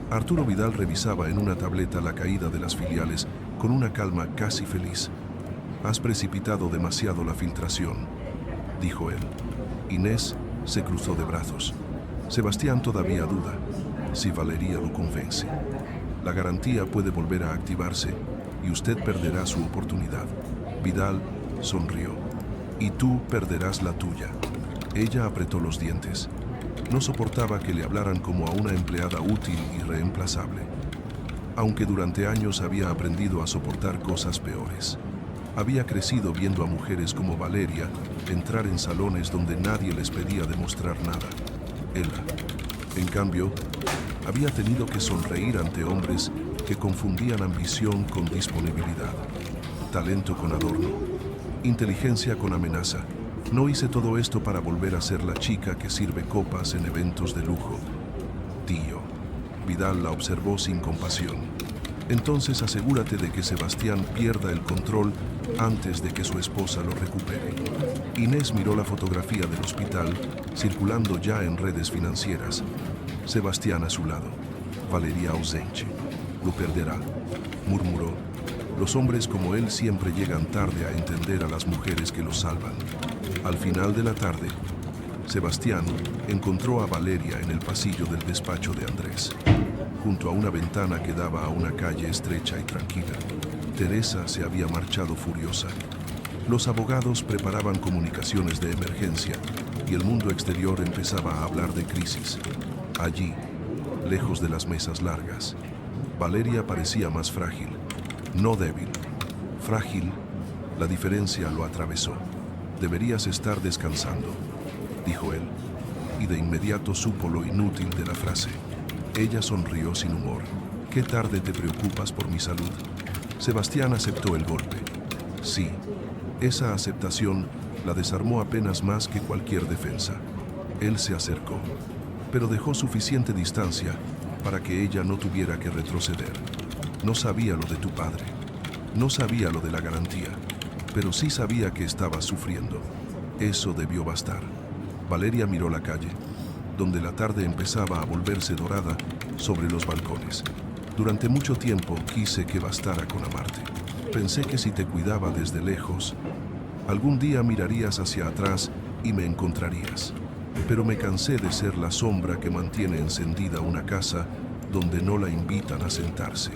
Arturo Vidal revisaba en una tableta la caída de las filiales con una calma casi feliz. Has precipitado demasiado la filtración, dijo él. Inés se cruzó de brazos. Sebastián todavía duda, si Valeria lo convence. La garantía puede volver a activarse y usted perderá su oportunidad. Vidal sonrió. Y tú perderás la tuya. Ella apretó los dientes. No soportaba que le hablaran como a una empleada útil y reemplazable, aunque durante años había aprendido a soportar cosas peores. Había crecido viendo a mujeres como Valeria entrar en salones donde nadie les pedía demostrar nada. Él, en cambio, había tenido que sonreír ante hombres que confundían ambición con disponibilidad, talento con adorno, inteligencia con amenaza. No hice todo esto para volver a ser la chica que sirve copas en eventos de lujo. Tío. Vidal la observó sin compasión. Entonces asegúrate de que Sebastián pierda el control antes de que su esposa lo recupere. Inés miró la fotografía del hospital, circulando ya en redes financieras. Sebastián a su lado. Valeria ausente. Lo perderá, murmuró. Los hombres como él siempre llegan tarde a entender a las mujeres que los salvan. Al final de la tarde, Sebastián encontró a Valeria en el pasillo del despacho de Andrés, junto a una ventana que daba a una calle estrecha y tranquila. Teresa se había marchado furiosa. Los abogados preparaban comunicaciones de emergencia y el mundo exterior empezaba a hablar de crisis. Allí, lejos de las mesas largas, Valeria parecía más frágil, no débil. Frágil, la diferencia lo atravesó. Deberías estar descansando, dijo él, y de inmediato supo lo inútil de la frase. Ella sonrió sin humor. ¿Qué tarde te preocupas por mi salud? Sebastián aceptó el golpe. Sí, esa aceptación la desarmó apenas más que cualquier defensa. Él se acercó, pero dejó suficiente distancia para que ella no tuviera que retroceder. No sabía lo de tu padre. No sabía lo de la garantía. pero sí sabía que estaba sufriendo. Eso debió bastar. Valeria miró la calle, donde la tarde empezaba a volverse dorada sobre los balcones. Durante mucho tiempo quise que bastara con amarte. Pensé que si te cuidaba desde lejos, algún día mirarías hacia atrás y me encontrarías. Pero me cansé de ser la sombra que mantiene encendida una casa donde no la invitan a sentarse.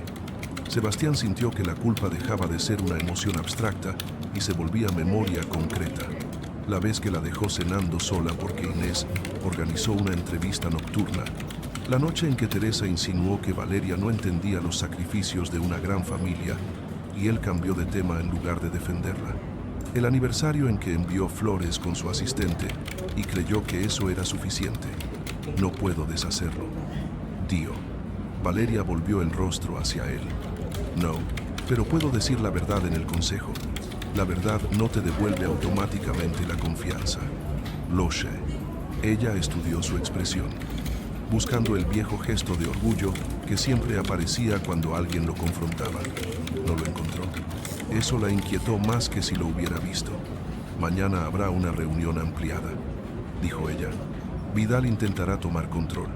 Sebastián sintió que la culpa dejaba de ser una emoción abstracta y se volvía memoria concreta. La vez que la dejó cenando sola porque Inés organizó una entrevista nocturna. La noche en que Teresa insinuó que Valeria no entendía los sacrificios de una gran familia y él cambió de tema en lugar de defenderla. El aniversario en que envió flores con su asistente y creyó que eso era suficiente. No puedo deshacerlo. Tío. Valeria volvió el rostro hacia él. No, pero puedo decir la verdad en el consejo. La verdad no te devuelve automáticamente la confianza. Lo sé. Ella estudió su expresión, buscando el viejo gesto de orgullo que siempre aparecía cuando alguien lo confrontaba. No lo encontró. Eso la inquietó más que si lo hubiera visto. Mañana habrá una reunión ampliada, dijo ella. Vidal intentará tomar control.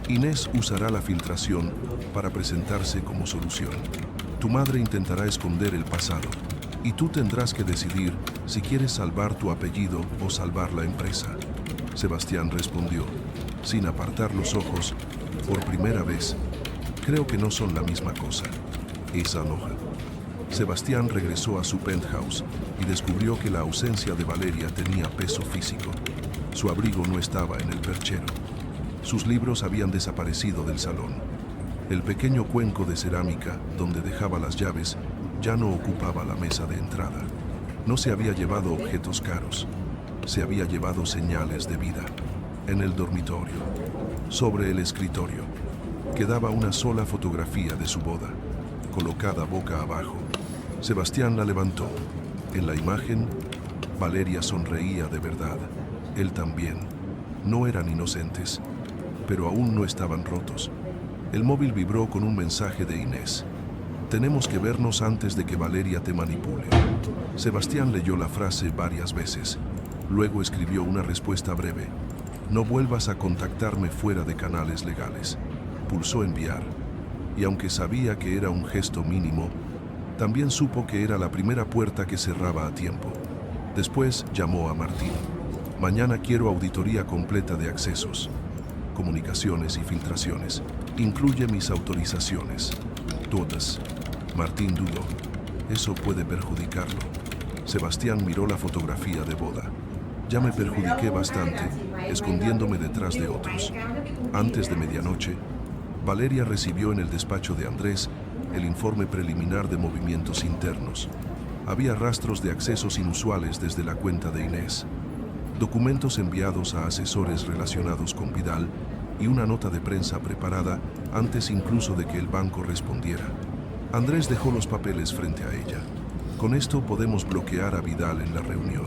Inés usará la filtración para presentarse como solución. Tu madre intentará esconder el pasado y tú tendrás que decidir si quieres salvar tu apellido o salvar la empresa. Sebastián respondió, sin apartar los ojos, por primera vez. Creo que no son la misma cosa. Esa aloja. Sebastián regresó a su penthouse y descubrió que la ausencia de Valeria tenía peso físico. Su abrigo no estaba en el perchero. Sus libros habían desaparecido del salón. El pequeño cuenco de cerámica donde dejaba las llaves ya no ocupaba la mesa de entrada. No se había llevado objetos caros. Se había llevado señales de vida. En el dormitorio, sobre el escritorio, quedaba una sola fotografía de su boda, colocada boca abajo. Sebastián la levantó. En la imagen, Valeria sonreía de verdad. Él también. No eran inocentes, pero aún no estaban rotos. El móvil vibró con un mensaje de Inés. Tenemos que vernos antes de que Valeria te manipule. Sebastián leyó la frase varias veces. Luego escribió una respuesta breve. No vuelvas a contactarme fuera de canales legales. Pulsó enviar. Y aunque sabía que era un gesto mínimo, también supo que era la primera puerta que cerraba a tiempo. Después llamó a Martín. Mañana quiero auditoría completa de accesos, comunicaciones y filtraciones. Incluye mis autorizaciones. Todas. Martín dudó. Eso puede perjudicarlo. Sebastián miró la fotografía de boda. Ya me perjudiqué bastante, escondiéndome detrás de otros. Antes de medianoche, Valeria recibió en el despacho de Andrés el informe preliminar de movimientos internos. Había rastros de accesos inusuales desde la cuenta de Inés, documentos enviados a asesores relacionados con Vidal y una nota de prensa preparada antes incluso de que el banco respondiera. Andrés dejó los papeles frente a ella. Con esto podemos bloquear a Vidal en la reunión.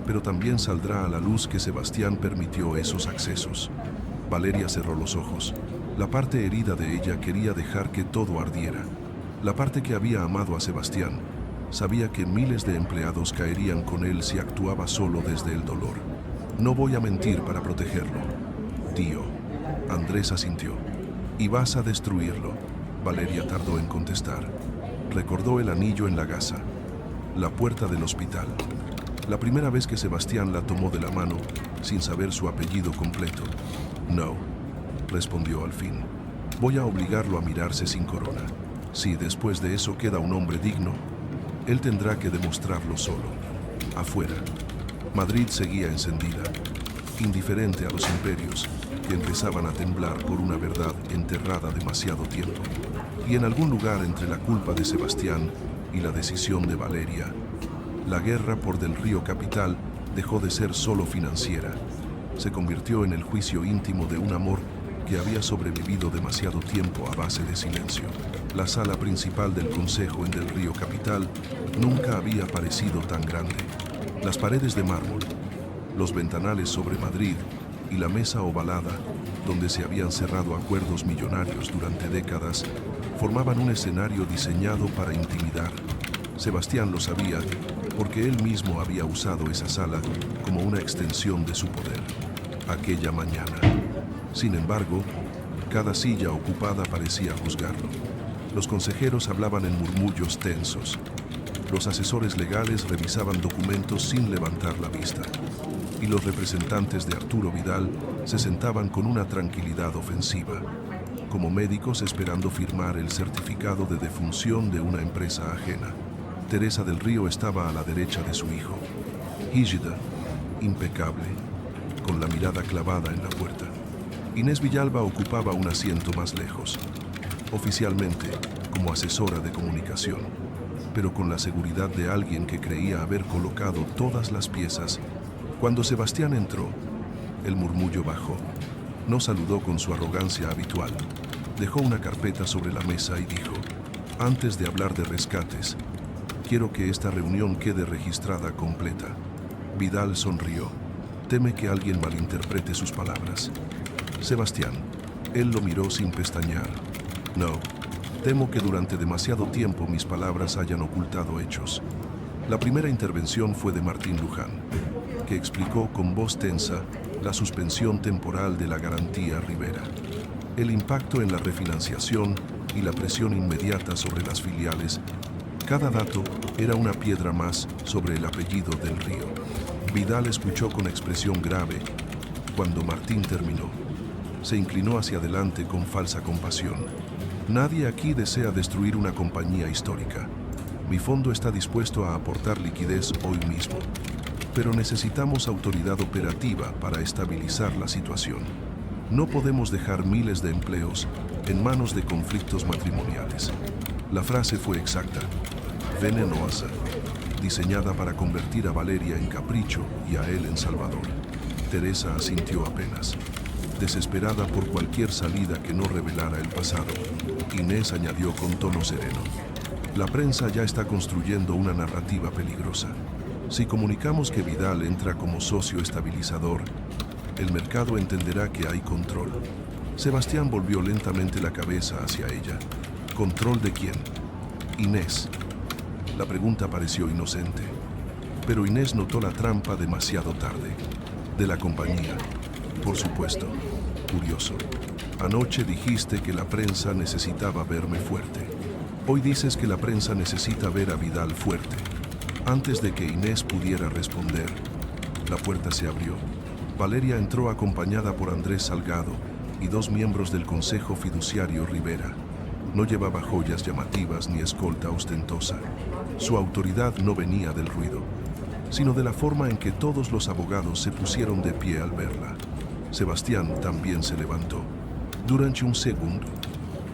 Pero también saldrá a la luz que Sebastián permitió esos accesos. Valeria cerró los ojos. La parte herida de ella quería dejar que todo ardiera. La parte que había amado a Sebastián sabía que miles de empleados caerían con él si actuaba solo desde el dolor. No voy a mentir para protegerlo, tío. Andrés asintió. Y vas a destruirlo. Valeria tardó en contestar. Recordó el anillo en la gasa, la puerta del hospital. La primera vez que Sebastián la tomó de la mano, sin saber su apellido completo. No, respondió al fin. Voy a obligarlo a mirarse sin corona. Si después de eso queda un hombre digno, él tendrá que demostrarlo solo. Afuera, Madrid seguía encendida, indiferente a los imperios que empezaban a temblar por una verdad enterrada demasiado tiempo. Y en algún lugar entre la culpa de Sebastián y la decisión de Valeria, la guerra por Del Río Capital dejó de ser solo financiera. Se convirtió en el juicio íntimo de un amor que había sobrevivido demasiado tiempo a base de silencio. La sala principal del Consejo en Del Río Capital nunca había parecido tan grande. Las paredes de mármol, los ventanales sobre Madrid y la mesa ovalada, donde se habían cerrado acuerdos millonarios durante décadas, formaban un escenario diseñado para intimidar. Sebastián lo sabía porque él mismo había usado esa sala como una extensión de su poder. Aquella mañana. Sin embargo, cada silla ocupada parecía juzgarlo. Los consejeros hablaban en murmullos tensos. Los asesores legales revisaban documentos sin levantar la vista. Y los representantes de Arturo Vidal se sentaban con una tranquilidad ofensiva, como médicos esperando firmar el certificado de defunción de una empresa ajena. Teresa del Río estaba a la derecha de su hijo, rígida, impecable, con la mirada clavada en la puerta. Inés Villalba ocupaba un asiento más lejos, oficialmente como asesora de comunicación, pero con la seguridad de alguien que creía haber colocado todas las piezas. Cuando Sebastián entró, el murmullo bajó. No saludó con su arrogancia habitual. Dejó una carpeta sobre la mesa y dijo: antes de hablar de rescates, quiero que esta reunión quede registrada completa. Vidal sonrió. Teme que alguien malinterprete sus palabras. Sebastián, él lo miró sin pestañear. No, temo que durante demasiado tiempo mis palabras hayan ocultado hechos. La primera intervención fue de Martín Luján, que explicó con voz tensa la suspensión temporal de la garantía Rivera, el impacto en la refinanciación y la presión inmediata sobre las filiales. Cada dato era una piedra más sobre el apellido del Río. Vidal escuchó con expresión grave. Cuando Martín terminó, se inclinó hacia adelante con falsa compasión. Nadie aquí desea destruir una compañía histórica. Mi fondo está dispuesto a aportar liquidez hoy mismo, pero necesitamos autoridad operativa para estabilizar la situación. No podemos dejar miles de empleos en manos de conflictos matrimoniales. La frase fue exacta, venenosa, diseñada para convertir a Valeria en capricho y a él en salvador. Teresa asintió apenas, desesperada por cualquier salida que no revelara el pasado. Inés añadió con tono sereno: la prensa ya está construyendo una narrativa peligrosa. Si comunicamos que Vidal entra como socio estabilizador, el mercado entenderá que hay control. Sebastián volvió lentamente la cabeza hacia ella. ¿Control de quién? Inés. La pregunta pareció inocente, pero Inés notó la trampa demasiado tarde. De la compañía, por supuesto. Curioso. Anoche dijiste que la prensa necesitaba verme fuerte. Hoy dices que la prensa necesita ver a Vidal fuerte. Antes de que Inés pudiera responder, la puerta se abrió. Valeria entró acompañada por Andrés Salgado y dos miembros del Consejo Fiduciario Rivera. No llevaba joyas llamativas ni escolta ostentosa. Su autoridad no venía del ruido, sino de la forma en que todos los abogados se pusieron de pie al verla. Sebastián también se levantó. Durante un segundo,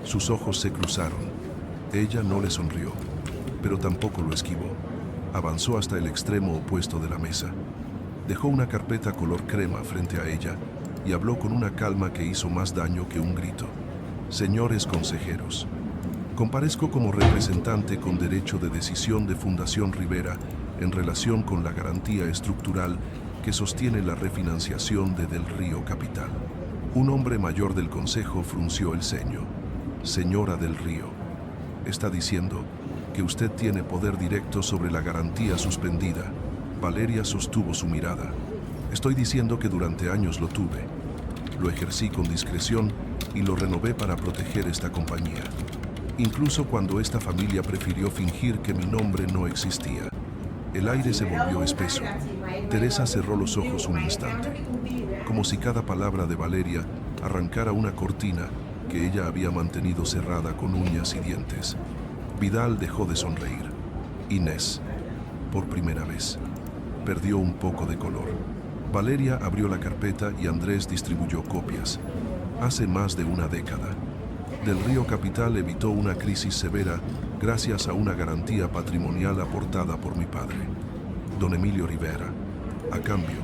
sus ojos se cruzaron. Ella no le sonrió, pero tampoco lo esquivó. Avanzó hasta el extremo opuesto de la mesa. Dejó una carpeta color crema frente a ella y habló con una calma que hizo más daño que un grito. Señores consejeros, comparezco como representante con derecho de decisión de Fundación Rivera en relación con la garantía estructural que sostiene la refinanciación de Del Río Capital. Un hombre mayor del consejo frunció el ceño. Señora Del Río, está diciendo que usted tiene poder directo sobre la garantía suspendida. Valeria sostuvo su mirada. Estoy diciendo que durante años lo tuve. Lo ejercí con discreción y lo renové para proteger esta compañía. Incluso cuando esta familia prefirió fingir que mi nombre no existía. El aire se volvió espeso. Teresa cerró los ojos un instante, como si cada palabra de Valeria arrancara una cortina que ella había mantenido cerrada con uñas y dientes. Vidal dejó de sonreír. Inés, por primera vez, perdió un poco de color. Valeria abrió la carpeta y Andrés distribuyó copias. Hace más de una década, Del Río Capital evitó una crisis severa gracias a una garantía patrimonial aportada por mi padre, don Emilio Rivera. A cambio,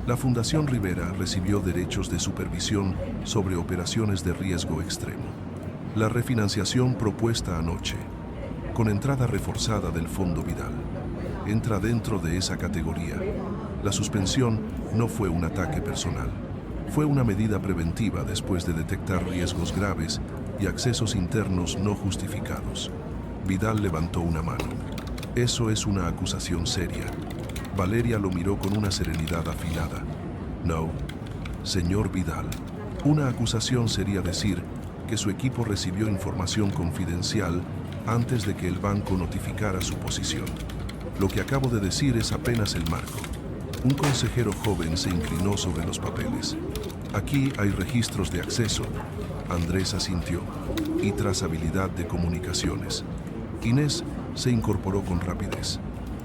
la Fundación Rivera recibió derechos de supervisión sobre operaciones de riesgo extremo. La refinanciación propuesta anoche, con entrada reforzada del Fondo Vidal, entra dentro de esa categoría. La suspensión no fue un ataque personal. Fue una medida preventiva después de detectar riesgos graves y accesos internos no justificados. Vidal levantó una mano. Eso es una acusación seria. Valeria lo miró con una serenidad afilada. No, señor Vidal. Una acusación sería decir que su equipo recibió información confidencial antes de que el banco notificara su posición. Lo que acabo de decir es apenas el marco. Un consejero joven se inclinó sobre los papeles. Aquí hay registros de acceso. Andrés asintió. Y trazabilidad de comunicaciones. Inés se incorporó con rapidez.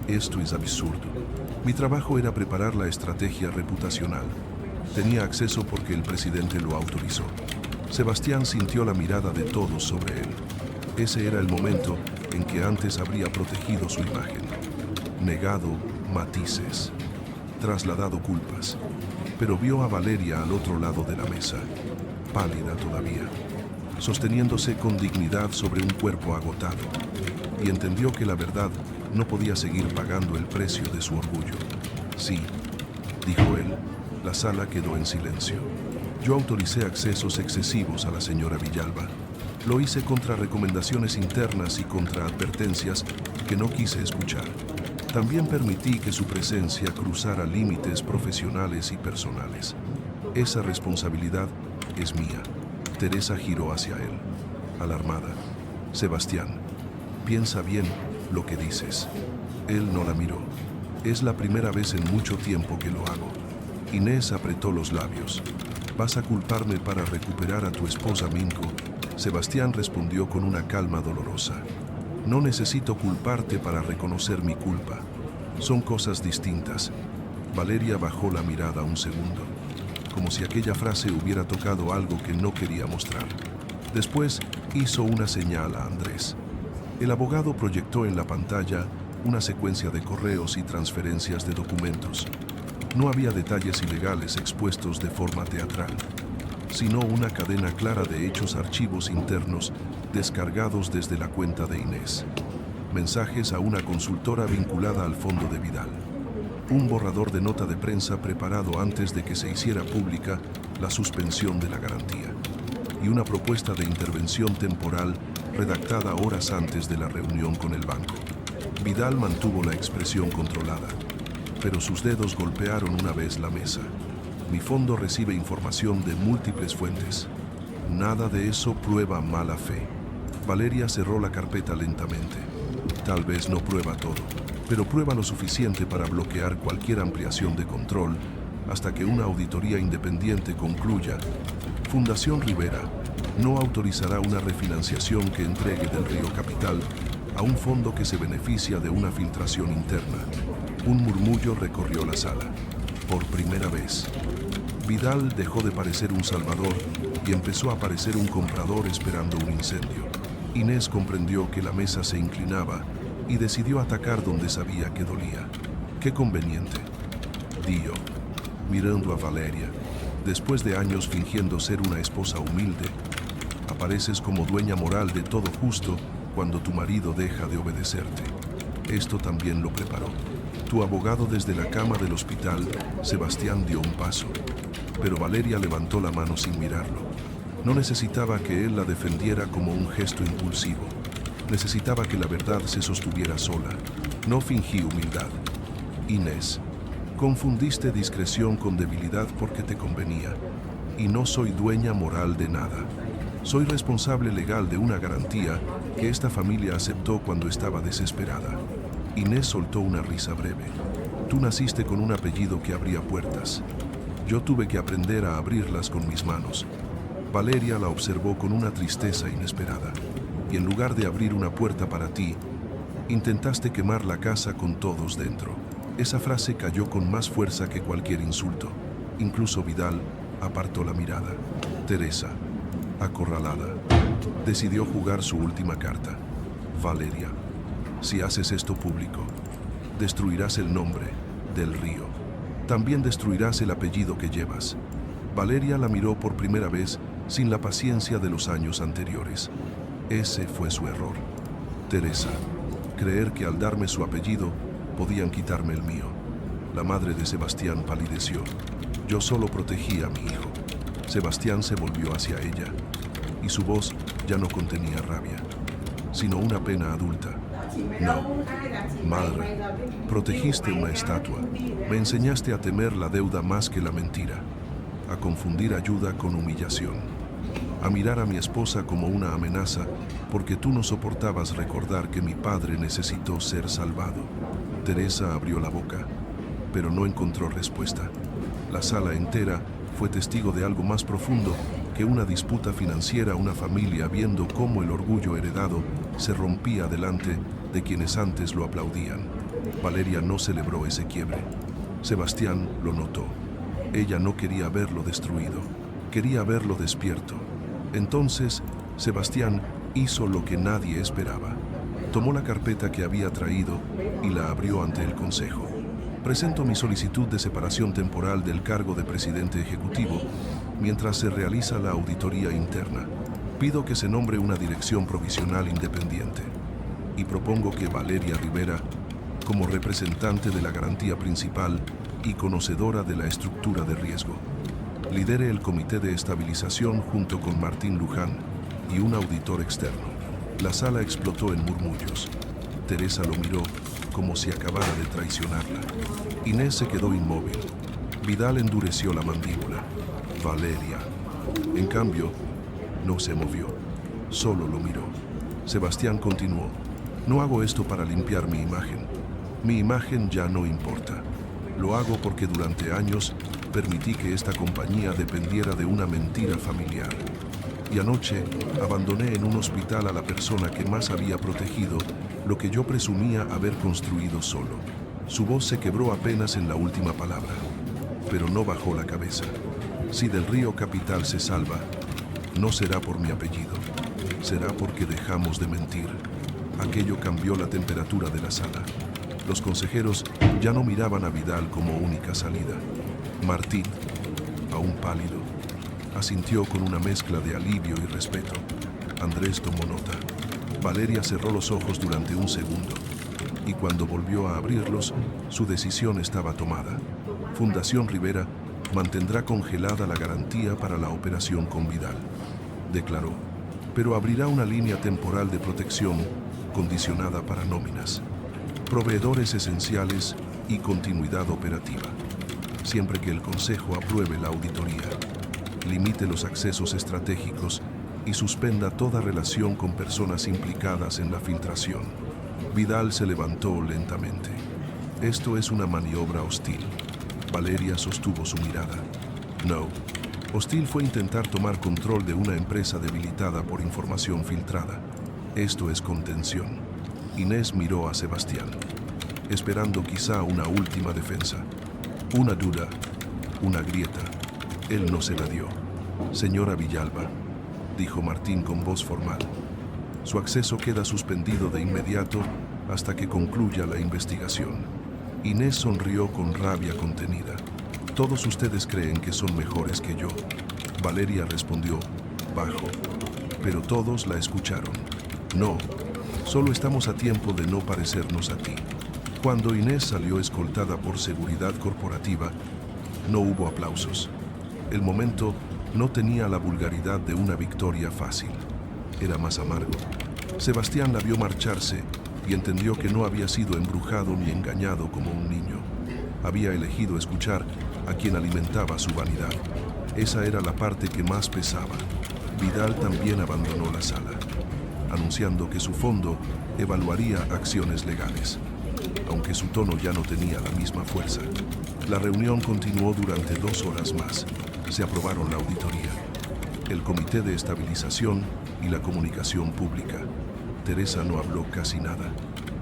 Esto es absurdo. Mi trabajo era preparar la estrategia reputacional. Tenía acceso porque el presidente lo autorizó. Sebastián sintió la mirada de todos sobre él. Ese era el momento en que antes habría protegido su imagen. Negado matices. Trasladado culpas. Pero vio a Valeria al otro lado de la mesa, pálida todavía, sosteniéndose con dignidad sobre un cuerpo agotado, y entendió que la verdad no podía seguir pagando el precio de su orgullo. Sí, dijo él, la sala quedó en silencio. Yo autoricé accesos excesivos a la señora Villalba. Lo hice contra recomendaciones internas y contra advertencias que no quise escuchar. También permití que su presencia cruzara límites profesionales y personales. Esa responsabilidad es mía. Teresa giró hacia él, alarmada. Sebastián, piensa bien lo que dices. Él no la miró. Es la primera vez en mucho tiempo que lo hago. Inés apretó los labios. ¿Vas a culparme para recuperar a tu esposa Minko? Sebastián respondió con una calma dolorosa. No necesito culparte para reconocer mi culpa. Son cosas distintas. Valeria bajó la mirada un segundo, como si aquella frase hubiera tocado algo que no quería mostrar. Después hizo una señal a Andrés. El abogado proyectó en la pantalla una secuencia de correos y transferencias de documentos. No había detalles ilegales expuestos de forma teatral, sino una cadena clara de hechos archivos internos descargados desde la cuenta de Inés. Mensajes a una consultora vinculada al fondo de Vidal. Un borrador de nota de prensa preparado antes de que se hiciera pública la suspensión de la garantía. Y una propuesta de intervención temporal redactada horas antes de la reunión con el banco. Vidal mantuvo la expresión controlada, pero sus dedos golpearon una vez la mesa. Mi fondo recibe información de múltiples fuentes. Nada de eso prueba mala fe. Valeria cerró la carpeta lentamente. Tal vez no prueba todo, pero prueba lo suficiente para bloquear cualquier ampliación de control hasta que una auditoría independiente concluya. Fundación Rivera no autorizará una refinanciación que entregue del Río Capital a un fondo que se beneficia de una filtración interna. Un murmullo recorrió la sala. Por primera vez, Vidal dejó de parecer un salvador y empezó a parecer un comprador esperando un incendio. Inés comprendió que la mesa se inclinaba y decidió atacar donde sabía que dolía. ¡Qué conveniente!, dijo, mirando a Valeria. Después de años fingiendo ser una esposa humilde, apareces como dueña moral de todo justo cuando tu marido deja de obedecerte. Esto también lo preparó. Tu abogado desde la cama del hospital, Sebastián dio un paso, pero Valeria levantó la mano sin mirarlo. No necesitaba que él la defendiera como un gesto impulsivo. Necesitaba que la verdad se sostuviera sola. No fingí humildad. Inés, confundiste discreción con debilidad porque te convenía. Y no soy dueña moral de nada. Soy responsable legal de una garantía que esta familia aceptó cuando estaba desesperada. Inés soltó una risa breve. Tú naciste con un apellido que abría puertas. Yo tuve que aprender a abrirlas con mis manos. Valeria la observó con una tristeza inesperada. Y en lugar de abrir una puerta para ti, intentaste quemar la casa con todos dentro. Esa frase cayó con más fuerza que cualquier insulto. Incluso Vidal apartó la mirada. Teresa, acorralada, decidió jugar su última carta. Valeria, si haces esto público, destruirás el nombre del río. También destruirás el apellido que llevas. Valeria la miró por primera vez sin la paciencia de los años anteriores. Ese fue su error. Teresa, creer que al darme su apellido podían quitarme el mío. La madre de Sebastián palideció. Yo solo protegí a mi hijo. Sebastián se volvió hacia ella y su voz ya no contenía rabia, sino una pena adulta. No, Madre, protegiste una estatua. Me enseñaste a temer la deuda más que la mentira, a confundir ayuda con humillación, a mirar a mi esposa como una amenaza porque tú no soportabas recordar que mi padre necesitó ser salvado. Teresa abrió la boca, pero no encontró respuesta. La sala entera fue testigo de algo más profundo que una disputa financiera, una familia viendo cómo el orgullo heredado se rompía delante de quienes antes lo aplaudían. Valeria no celebró ese quiebre. Sebastián lo notó. Ella no quería verlo destruido, quería verlo despierto. Entonces, Sebastián hizo lo que nadie esperaba. Tomó la carpeta que había traído y la abrió ante el consejo. Presento mi solicitud de separación temporal del cargo de presidente ejecutivo mientras se realiza la auditoría interna. Pido que se nombre una dirección provisional independiente y propongo que Valeria Rivera, como representante de la garantía principal y conocedora de la estructura de riesgo, lidere el comité de estabilización junto con Martín Luján y un auditor externo. La sala explotó en murmullos. Teresa lo miró como si acabara de traicionarla. Inés se quedó inmóvil. Vidal endureció la mandíbula. Valeria. En cambio, no se movió. Solo lo miró. Sebastián continuó. No hago esto para limpiar mi imagen. Mi imagen ya no importa. Lo hago porque durante años permití que esta compañía dependiera de una mentira familiar. Y anoche abandoné en un hospital a la persona que más había protegido lo que yo presumía haber construido solo. Su voz se quebró apenas en la última palabra, pero no bajó la cabeza. Si Del Río Capital se salva, no será por mi apellido, será porque dejamos de mentir. Aquello cambió la temperatura de la sala. Los consejeros ya no miraban a Vidal como única salida. Martín, aún pálido, asintió con una mezcla de alivio y respeto. Andrés tomó nota. Valeria cerró los ojos durante un segundo y cuando volvió a abrirlos, su decisión estaba tomada. Fundación Rivera mantendrá congelada la garantía para la operación con Vidal, declaró, pero abrirá una línea temporal de protección condicionada para nóminas, proveedores esenciales y continuidad operativa, siempre que el Consejo apruebe la auditoría, limite los accesos estratégicos y suspenda toda relación con personas implicadas en la filtración. Vidal se levantó lentamente. Esto es una maniobra hostil. Valeria sostuvo su mirada. No. Hostil fue intentar tomar control de una empresa debilitada por información filtrada. Esto es contención. Inés miró a Sebastián, esperando quizá una última defensa. Una duda, una grieta. Él no se la dio. Señora Villalba, dijo Martín con voz formal. Su acceso queda suspendido de inmediato hasta que concluya la investigación. Inés sonrió con rabia contenida. Todos ustedes creen que son mejores que yo. Valeria respondió, bajo, pero todos la escucharon. No, solo estamos a tiempo de no parecernos a ti. Cuando Inés salió escoltada por seguridad corporativa, no hubo aplausos. El momento no tenía la vulgaridad de una victoria fácil. Era más amargo. Sebastián la vio marcharse y entendió que no había sido embrujado ni engañado como un niño. Había elegido escuchar a quien alimentaba su vanidad. Esa era la parte que más pesaba. Vidal también abandonó la sala, anunciando que su fondo evaluaría acciones legales, aunque su tono ya no tenía la misma fuerza. La reunión continuó durante 2 horas más. Se aprobaron la auditoría, el comité de estabilización y la comunicación pública. Teresa no habló casi nada.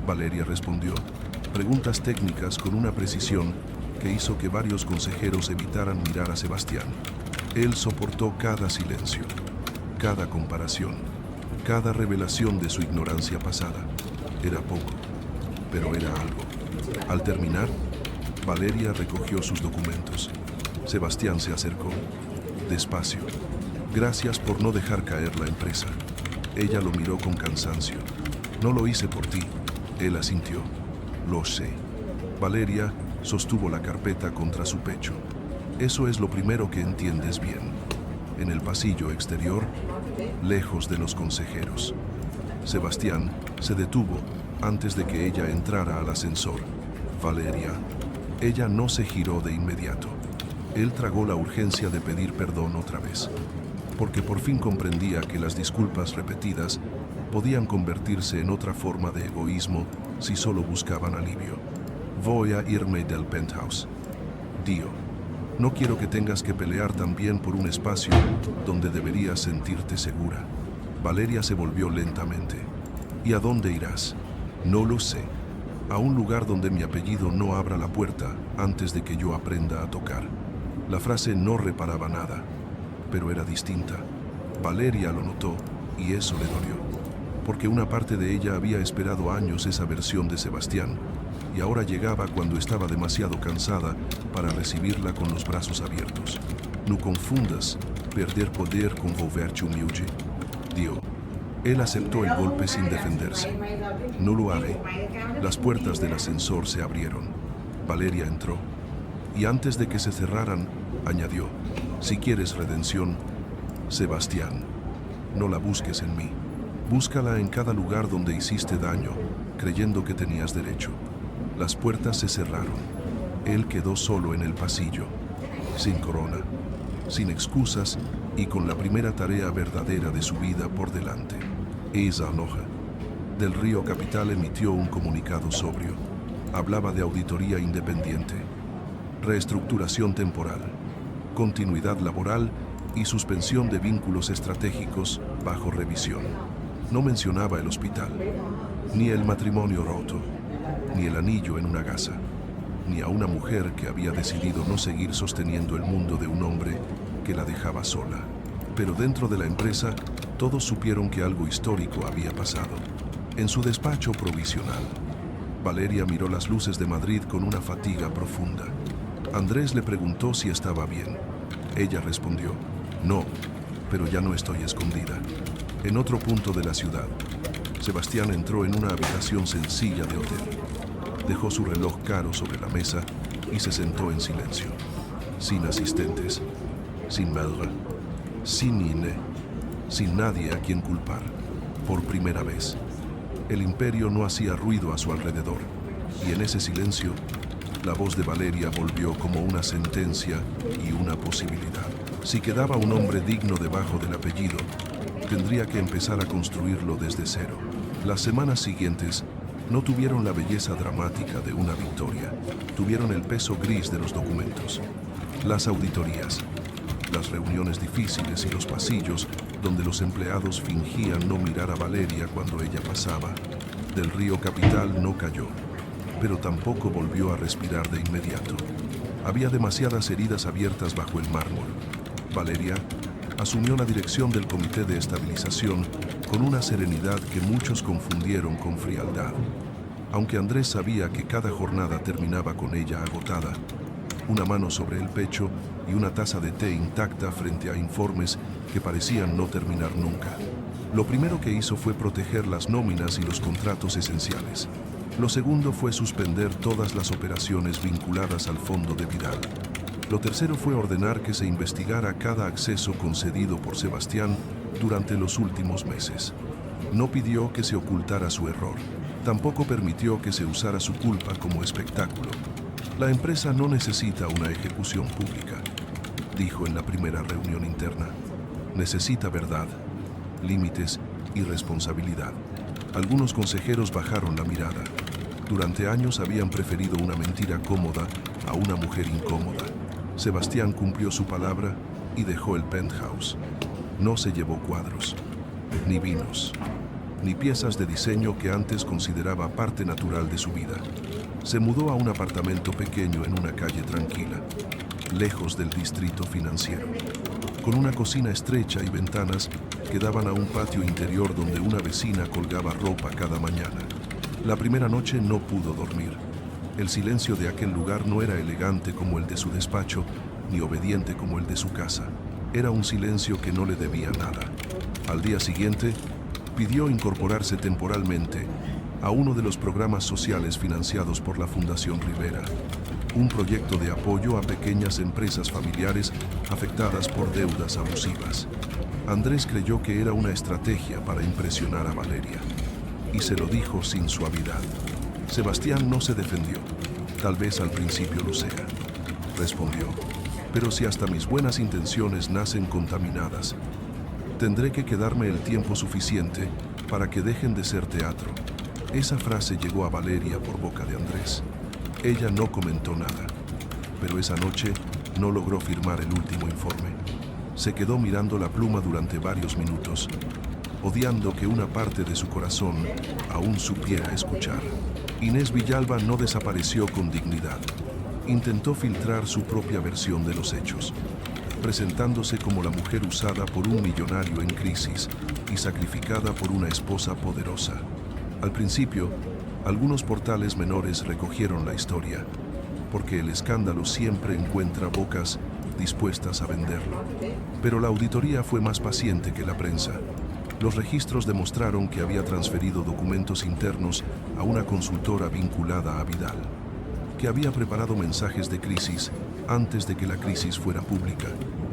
Valeria respondió preguntas técnicas con una precisión que hizo que varios consejeros evitaran mirar a Sebastián. Él soportó cada silencio, cada comparación, cada revelación de su ignorancia pasada. Era poco, pero era algo. Al terminar, Valeria recogió sus documentos. Sebastián se acercó, despacio. Gracias por no dejar caer la empresa. Ella lo miró con cansancio. No lo hice por ti. Él asintió. Lo sé. Valeria sostuvo la carpeta contra su pecho. Eso es lo primero que entiendes bien. En el pasillo exterior, lejos de los consejeros, Sebastián se detuvo antes de que ella entrara al ascensor. Valeria. Ella no se giró de inmediato. Él tragó la urgencia de pedir perdón otra vez, porque por fin comprendía que las disculpas repetidas podían convertirse en otra forma de egoísmo si solo buscaban alivio. Voy a irme del penthouse. Dio, no quiero que tengas que pelear también por un espacio donde deberías sentirte segura. Valeria se volvió lentamente. ¿Y a dónde irás? No lo sé. A un lugar donde mi apellido no abra la puerta antes de que yo aprenda a tocar. La frase no reparaba nada, pero era distinta. Valeria lo notó y eso le dolió, porque una parte de ella había esperado años esa versión de Sebastián y ahora llegaba cuando estaba demasiado cansada para recibirla con los brazos abiertos. No confundas perder poder con volver-te humilde. Dio. Él aceptó el golpe sin defenderse. No lo haré. Las puertas del ascensor se abrieron. Valeria entró. Y antes de que se cerraran, añadió, si quieres redención, Sebastián, no la busques en mí. Búscala en cada lugar donde hiciste daño, creyendo que tenías derecho. Las puertas se cerraron. Él quedó solo en el pasillo, sin corona, sin excusas y con la primera tarea verdadera de su vida por delante. Esa Noja, del Río Capital, emitió un comunicado sobrio. Hablaba de auditoría independiente, reestructuración temporal, continuidad laboral y suspensión de vínculos estratégicos bajo revisión. No mencionaba el hospital, ni el matrimonio roto, ni el anillo en una gasa, ni a una mujer que había decidido no seguir sosteniendo el mundo de un hombre que la dejaba sola. Pero dentro de la empresa, todos supieron que algo histórico había pasado. En su despacho provisional, Valeria miró las luces de Madrid con una fatiga profunda. Andrés le preguntó si estaba bien. Ella respondió, no, pero ya no estoy escondida. En otro punto de la ciudad, Sebastián entró en una habitación sencilla de hotel. Dejó su reloj caro sobre la mesa y se sentó en silencio. Sin asistentes, sin madre, sin Inés, sin nadie a quien culpar. Por primera vez, el imperio no hacía ruido a su alrededor, y en ese silencio, la voz de Valeria volvió como una sentencia y una posibilidad. Si quedaba un hombre digno debajo del apellido, tendría que empezar a construirlo desde cero. Las semanas siguientes no tuvieron la belleza dramática de una victoria, tuvieron el peso gris de los documentos. Las auditorías, las reuniones difíciles y los pasillos donde los empleados fingían no mirar a Valeria cuando ella pasaba. Del Río Capital no cayó, pero tampoco volvió a respirar de inmediato. Había demasiadas heridas abiertas bajo el mármol. Valeria asumió la dirección del Comité de Estabilización con una serenidad que muchos confundieron con frialdad. Aunque Andrés sabía que cada jornada terminaba con ella agotada, una mano sobre el pecho y una taza de té intacta frente a informes que parecían no terminar nunca. Lo primero que hizo fue proteger las nóminas y los contratos esenciales. Lo segundo fue suspender todas las operaciones vinculadas al fondo de Vidal. Lo tercero fue ordenar que se investigara cada acceso concedido por Sebastián durante los últimos meses. No pidió que se ocultara su error. Tampoco permitió que se usara su culpa como espectáculo. La empresa no necesita una ejecución pública, dijo en la primera reunión interna. Necesita verdad, límites y responsabilidad. Algunos consejeros bajaron la mirada. Durante años habían preferido una mentira cómoda a una mujer incómoda. Sebastián cumplió su palabra y dejó el penthouse. No se llevó cuadros, ni vinos, ni piezas de diseño que antes consideraba parte natural de su vida. Se mudó a un apartamento pequeño en una calle tranquila, lejos del distrito financiero, con una cocina estrecha y ventanas que daban a un patio interior donde una vecina colgaba ropa cada mañana. La primera noche no pudo dormir. El silencio de aquel lugar no era elegante como el de su despacho, ni obediente como el de su casa. Era un silencio que no le debía nada. Al día siguiente, pidió incorporarse temporalmente a uno de los programas sociales financiados por la Fundación Rivera, un proyecto de apoyo a pequeñas empresas familiares afectadas por deudas abusivas. Andrés creyó que era una estrategia para impresionar a Valeria. y se lo dijo sin suavidad. Sebastián no se defendió. Tal vez al principio lo sea, respondió. Pero si hasta mis buenas intenciones nacen contaminadas, tendré que quedarme el tiempo suficiente para que dejen de ser teatro. Esa frase llegó a Valeria por boca de Andrés. Ella no comentó nada, pero esa noche no logró firmar el último informe. Se quedó mirando la pluma durante varios minutos, odiando que una parte de su corazón aún supiera escuchar. Inés Villalba no desapareció con dignidad. Intentó filtrar su propia versión de los hechos, presentándose como la mujer usada por un millonario en crisis y sacrificada por una esposa poderosa. Al principio, algunos portales menores recogieron la historia, porque el escándalo siempre encuentra bocas dispuestas a venderlo. Pero la auditoría fue más paciente que la prensa. Los registros demostraron que había transferido documentos internos a una consultora vinculada a Vidal, que había preparado mensajes de crisis antes de que la crisis fuera pública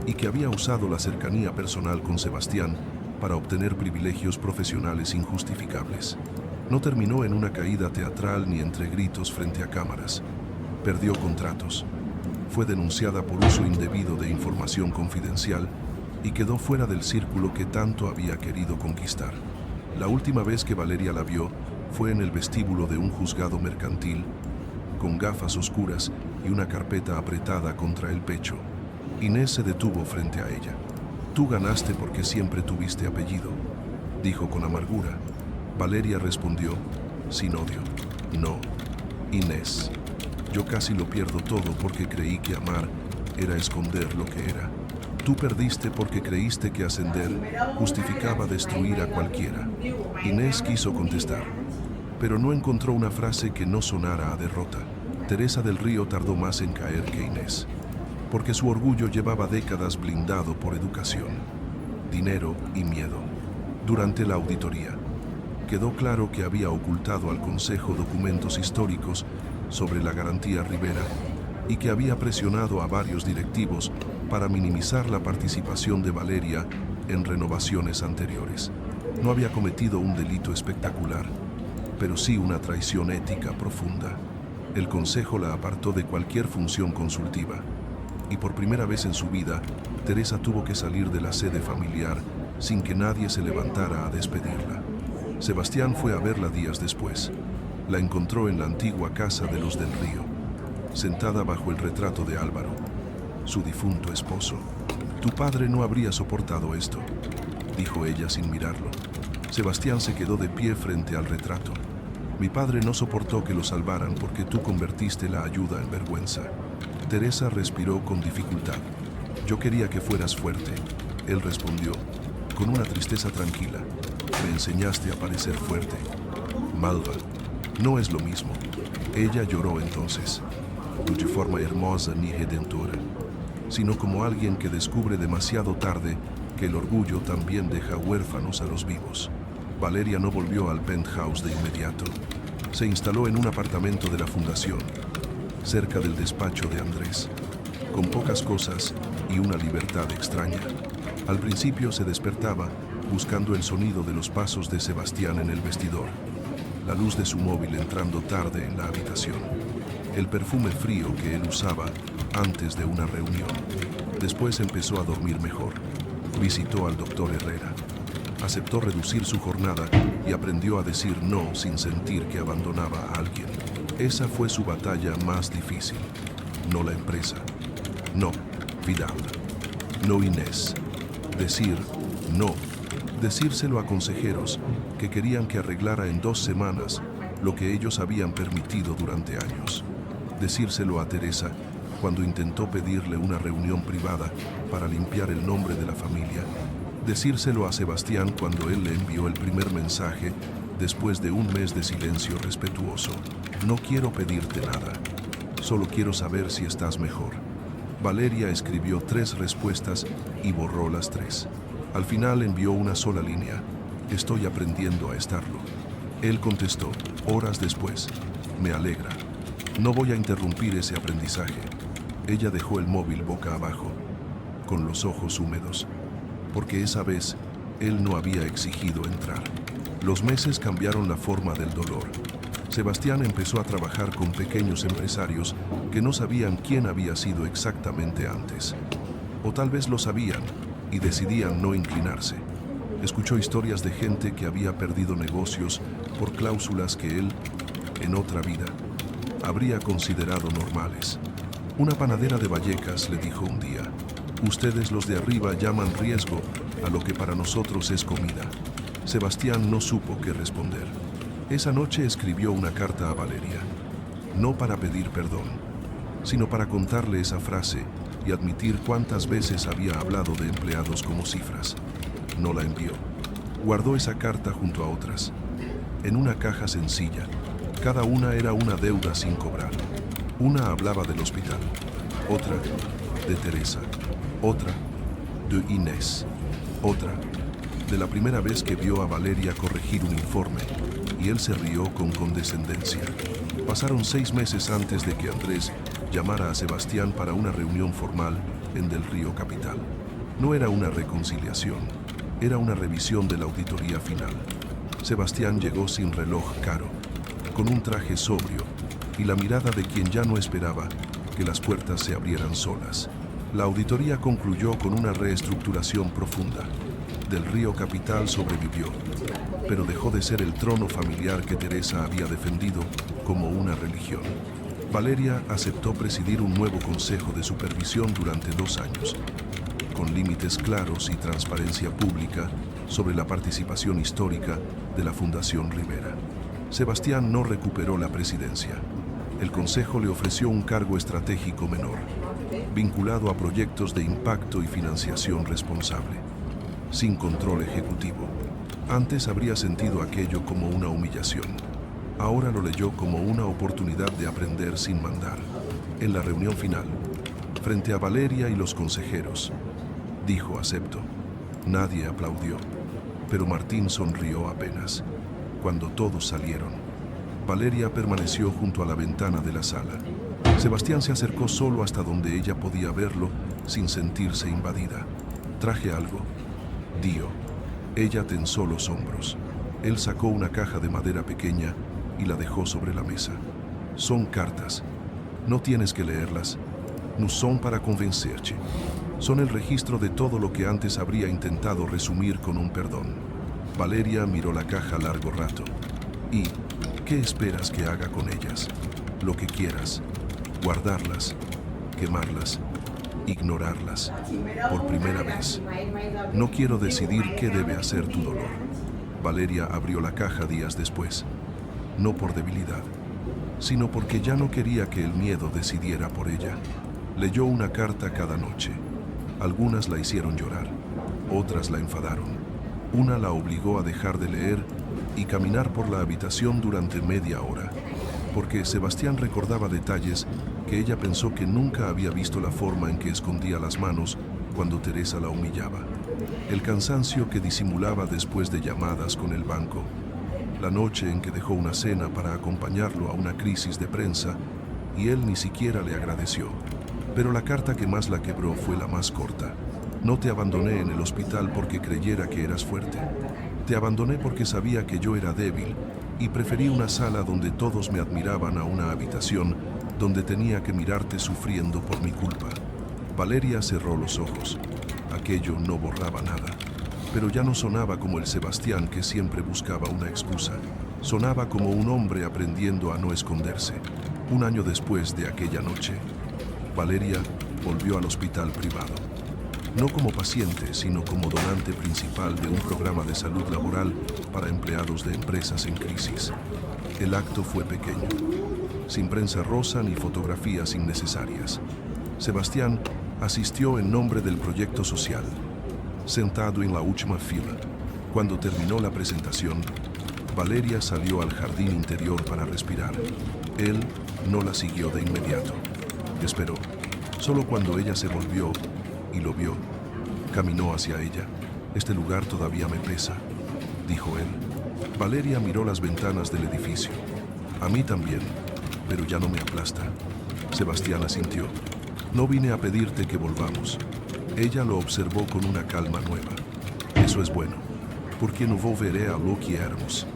y que había usado la cercanía personal con Sebastián para obtener privilegios profesionales injustificables. No terminó en una caída teatral ni entre gritos frente a cámaras. Perdió contratos. Fue denunciada por uso indebido de información confidencial y quedó fuera del círculo que tanto había querido conquistar. La última vez que Valeria la vio fue en el vestíbulo de un juzgado mercantil, con gafas oscuras y una carpeta apretada contra el pecho. Inés se detuvo frente a ella. «Tú ganaste porque siempre tuviste apellido», dijo con amargura. Valeria respondió, sin odio: «No, Inés, yo casi lo pierdo todo porque creí que amar era esconder lo que era. Tú perdiste porque creíste que ascender justificaba destruir a cualquiera». Inés quiso contestar, pero no encontró una frase que no sonara a derrota. Teresa del Río tardó más en caer que Inés, porque su orgullo llevaba décadas blindado por educación, dinero y miedo. Durante la auditoría, quedó claro que había ocultado al Consejo documentos históricos sobre la garantía Rivera y que había presionado a varios directivos para minimizar la participación de Valeria en renovaciones anteriores. No había cometido un delito espectacular, pero sí una traición ética profunda. El Consejo la apartó de cualquier función consultiva, y por primera vez en su vida, Teresa tuvo que salir de la sede familiar sin que nadie se levantara a despedirla. Sebastián fue a verla días después. La encontró en la antigua casa de los del Río, sentada bajo el retrato de Álvaro, su difunto esposo. «Tu padre no habría soportado esto», dijo ella sin mirarlo. Sebastián se quedó de pie frente al retrato. «Mi padre no soportó que lo salvaran porque tú convertiste la ayuda en vergüenza». Teresa respiró con dificultad. «Yo quería que fueras fuerte», él respondió, con una tristeza tranquila. «Me enseñaste a parecer fuerte». «Malva, no es lo mismo». Ella lloró entonces, no de forma hermosa ni redentora, sino como alguien que descubre demasiado tarde que el orgullo también deja huérfanos a los vivos. Valeria no volvió al penthouse de inmediato. Se instaló en un apartamento de la fundación, cerca del despacho de Andrés, con pocas cosas y una libertad extraña. Al principio se despertaba buscando el sonido de los pasos de Sebastián en el vestidor, la luz de su móvil entrando tarde en la habitación, el perfume frío que él usaba antes de una reunión. Después empezó a dormir mejor. Visitó al doctor Herrera. Aceptó reducir su jornada y aprendió a decir no sin sentir que abandonaba a alguien. Esa fue su batalla más difícil. No la empresa. No, Vidal. No, Inés. Decir no. Decírselo a consejeros que querían que arreglara en 2 semanas lo que ellos habían permitido durante años. Decírselo a Teresa cuando intentó pedirle una reunión privada para limpiar el nombre de la familia. Decírselo a Sebastián cuando él le envió el primer mensaje después de un mes de silencio respetuoso. No quiero pedirte nada, solo quiero saber si estás mejor. Valeria escribió 3 respuestas y borró las 3. Al final envió una sola línea: estoy aprendiendo a estarlo. Él contestó, horas después, me alegra. No voy a interrumpir ese aprendizaje. Ella dejó el móvil boca abajo, con los ojos húmedos, porque esa vez él no había exigido entrar. Los meses cambiaron la forma del dolor. Sebastián empezó a trabajar con pequeños empresarios que no sabían quién había sido exactamente antes. O tal vez lo sabían y decidían no inclinarse. Escuchó historias de gente que había perdido negocios por cláusulas que él, en otra vida, habría considerado normales. Una panadera de Vallecas le dijo un día: ustedes los de arriba llaman riesgo a lo que para nosotros es comida. Sebastián no supo qué responder. Esa noche escribió una carta a Valeria, no para pedir perdón, sino para contarle esa frase y admitir cuántas veces había hablado de empleados como cifras. No la envió. Guardó esa carta junto a otras, en una caja sencilla. Cada una era una deuda sin cobrar. Una hablaba del hospital, otra de Teresa, otra de Inés, otra de la primera vez que vio a Valeria corregir un informe, y él se rió con condescendencia. Pasaron 6 meses antes de que Andrés llamara a Sebastián para una reunión formal en Del Río Capital. No era una reconciliación, era una revisión de la auditoría final. Sebastián llegó sin reloj caro, con un traje sobrio y la mirada de quien ya no esperaba que las puertas se abrieran solas. La auditoría concluyó con una reestructuración profunda. Del Río Capital sobrevivió, pero dejó de ser el trono familiar que Teresa había defendido como una religión. Valeria aceptó presidir un nuevo consejo de supervisión durante 2 años, con límites claros y transparencia pública sobre la participación histórica de la Fundación Rivera. Sebastián no recuperó la presidencia. El Consejo le ofreció un cargo estratégico menor, vinculado a proyectos de impacto y financiación responsable, sin control ejecutivo. Antes habría sentido aquello como una humillación. Ahora lo leyó como una oportunidad de aprender sin mandar. En la reunión final, frente a Valeria y los consejeros, dijo: acepto. Nadie aplaudió, pero Martín sonrió apenas. Cuando todos salieron, Valeria permaneció junto a la ventana de la sala. Sebastián se acercó solo hasta donde ella podía verlo sin sentirse invadida. «Traje algo», dijo. Ella tensó los hombros. Él sacó una caja de madera pequeña y la dejó sobre la mesa. «Son cartas. No tienes que leerlas. No son para convencerte. Son el registro de todo lo que antes habría intentado resumir con un perdón». Valeria miró la caja largo rato. «¿Y qué esperas que haga con ellas?» «Lo que quieras. Guardarlas, quemarlas, ignorarlas. Por primera vez. No quiero decidir qué debe hacer tu dolor». Valeria abrió la caja días después. No por debilidad, sino porque ya no quería que el miedo decidiera por ella. Leyó una carta cada noche. Algunas la hicieron llorar, otras la enfadaron. Una la obligó a dejar de leer y caminar por la habitación durante media hora, porque Sebastián recordaba detalles que ella pensó que nunca había visto: la forma en que escondía las manos cuando Teresa la humillaba, el cansancio que disimulaba después de llamadas con el banco, la noche en que dejó una cena para acompañarlo a una crisis de prensa y él ni siquiera le agradeció. Pero la carta que más la quebró fue la más corta. «No te abandoné en el hospital porque creyera que eras fuerte. Te abandoné porque sabía que yo era débil y preferí una sala donde todos me admiraban a una habitación donde tenía que mirarte sufriendo por mi culpa». Valeria cerró los ojos. Aquello no borraba nada, pero ya no sonaba como el Sebastián que siempre buscaba una excusa. Sonaba como un hombre aprendiendo a no esconderse. 1 año después de aquella noche, Valeria volvió al hospital privado. No como paciente, sino como donante principal de un programa de salud laboral para empleados de empresas en crisis. El acto fue pequeño, sin prensa rosa ni fotografías innecesarias. Sebastián asistió en nombre del proyecto social, sentado en la última fila. Cuando terminó la presentación, Valeria salió al jardín interior para respirar. Él no la siguió de inmediato. Esperó. Solo cuando ella se volvió y lo vio, caminó hacia ella. «Este lugar todavía me pesa», dijo él. Valeria miró las ventanas del edificio. «A mí también, pero ya no me aplasta». Sebastián asintió. «No vine a pedirte que volvamos». Ella lo observó con una calma nueva. «Eso es bueno. porque no volveré a lo que éramos.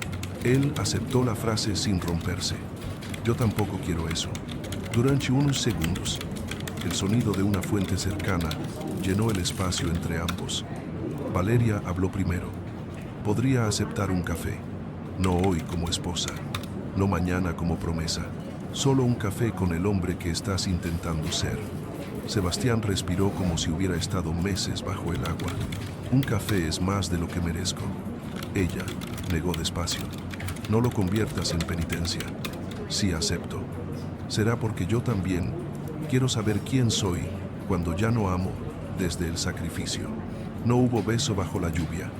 Él aceptó la frase sin romperse. Yo tampoco quiero eso. Durante unos segundos, el sonido de una fuente cercana llenó el espacio entre ambos. Valeria habló primero. Podría aceptar un café. No hoy como esposa, no mañana como promesa. Solo un café con el hombre que estás intentando ser. Sebastián respiró como si hubiera estado meses bajo el agua. Un café es más de lo que merezco. Ella negó despacio. No lo conviertas en penitencia. Sí acepto. Será porque yo también quiero saber quién soy cuando ya no amo desde el sacrificio. No hubo beso bajo la lluvia,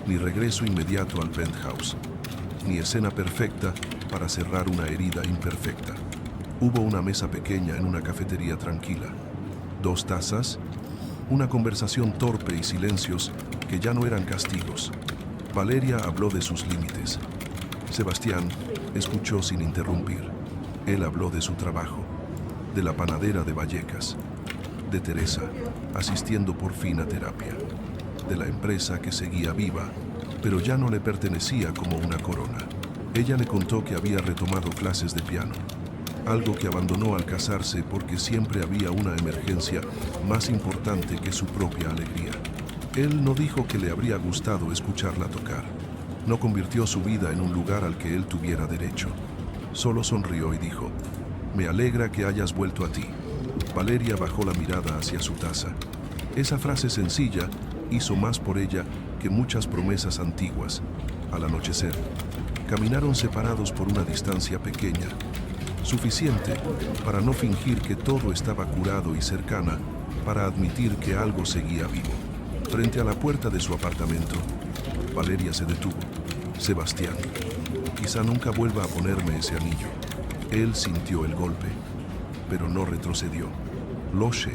ni regreso inmediato al penthouse, ni escena perfecta para cerrar una herida imperfecta. Hubo una mesa pequeña en una cafetería tranquila. 2 tazas, una conversación torpe y silencios que ya no eran castigos. Valeria habló de sus límites. Sebastián escuchó sin interrumpir. Él habló de su trabajo, de la panadera de Vallecas, de Teresa, asistiendo por fin a terapia, de la empresa que seguía viva, pero ya no le pertenecía como una corona. Ella le contó que había retomado clases de piano, algo que abandonó al casarse porque siempre había una emergencia más importante que su propia alegría. Él no dijo que le habría gustado escucharla tocar. No convirtió su vida en un lugar al que él tuviera derecho. Solo sonrió y dijo: «Me alegra que hayas vuelto a ti». Valeria bajó la mirada hacia su taza. Esa frase sencilla hizo más por ella que muchas promesas antiguas. Al anochecer, caminaron separados por una distancia pequeña, suficiente para no fingir que todo estaba curado y cercana, para admitir que algo seguía vivo. Frente a la puerta de su apartamento, Valeria se detuvo. «Sebastián, quizá nunca vuelva a ponerme ese anillo». Él sintió el golpe, pero no retrocedió. Lo sé,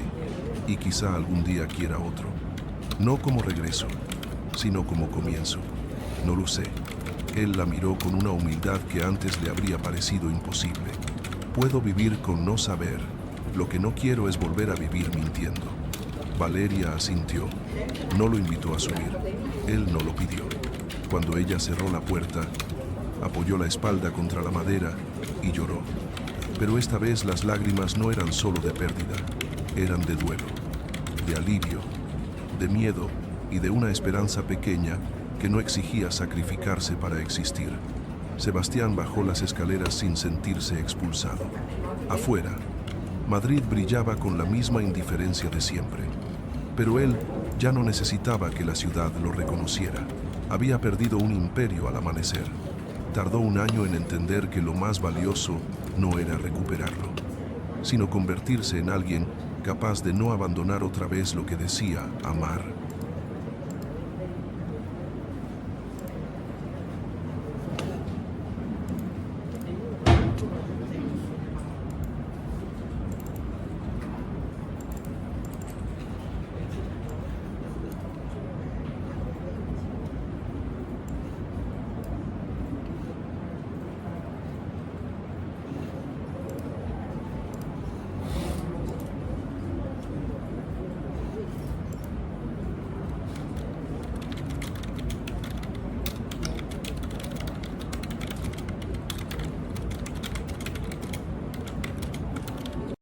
y quizá algún día quiera otro. No como regreso, sino como comienzo. No lo sé. Él la miró con una humildad que antes le habría parecido imposible. Puedo vivir con no saber. Lo que no quiero es volver a vivir mintiendo. Valeria asintió. No lo invitó a subir. Él no lo pidió. Cuando ella cerró la puerta, apoyó la espalda contra la madera y lloró. Pero esta vez las lágrimas no eran solo de pérdida, eran de duelo, de alivio, de miedo y de una esperanza pequeña que no exigía sacrificarse para existir. Sebastián bajó las escaleras sin sentirse expulsado. Afuera, Madrid brillaba con la misma indiferencia de siempre. Pero él ya no necesitaba que la ciudad lo reconociera. Había perdido un imperio al amanecer. Tardó un año en entender que lo más valioso no era recuperarlo, sino convertirse en alguien capaz de no abandonar otra vez lo que decía amar.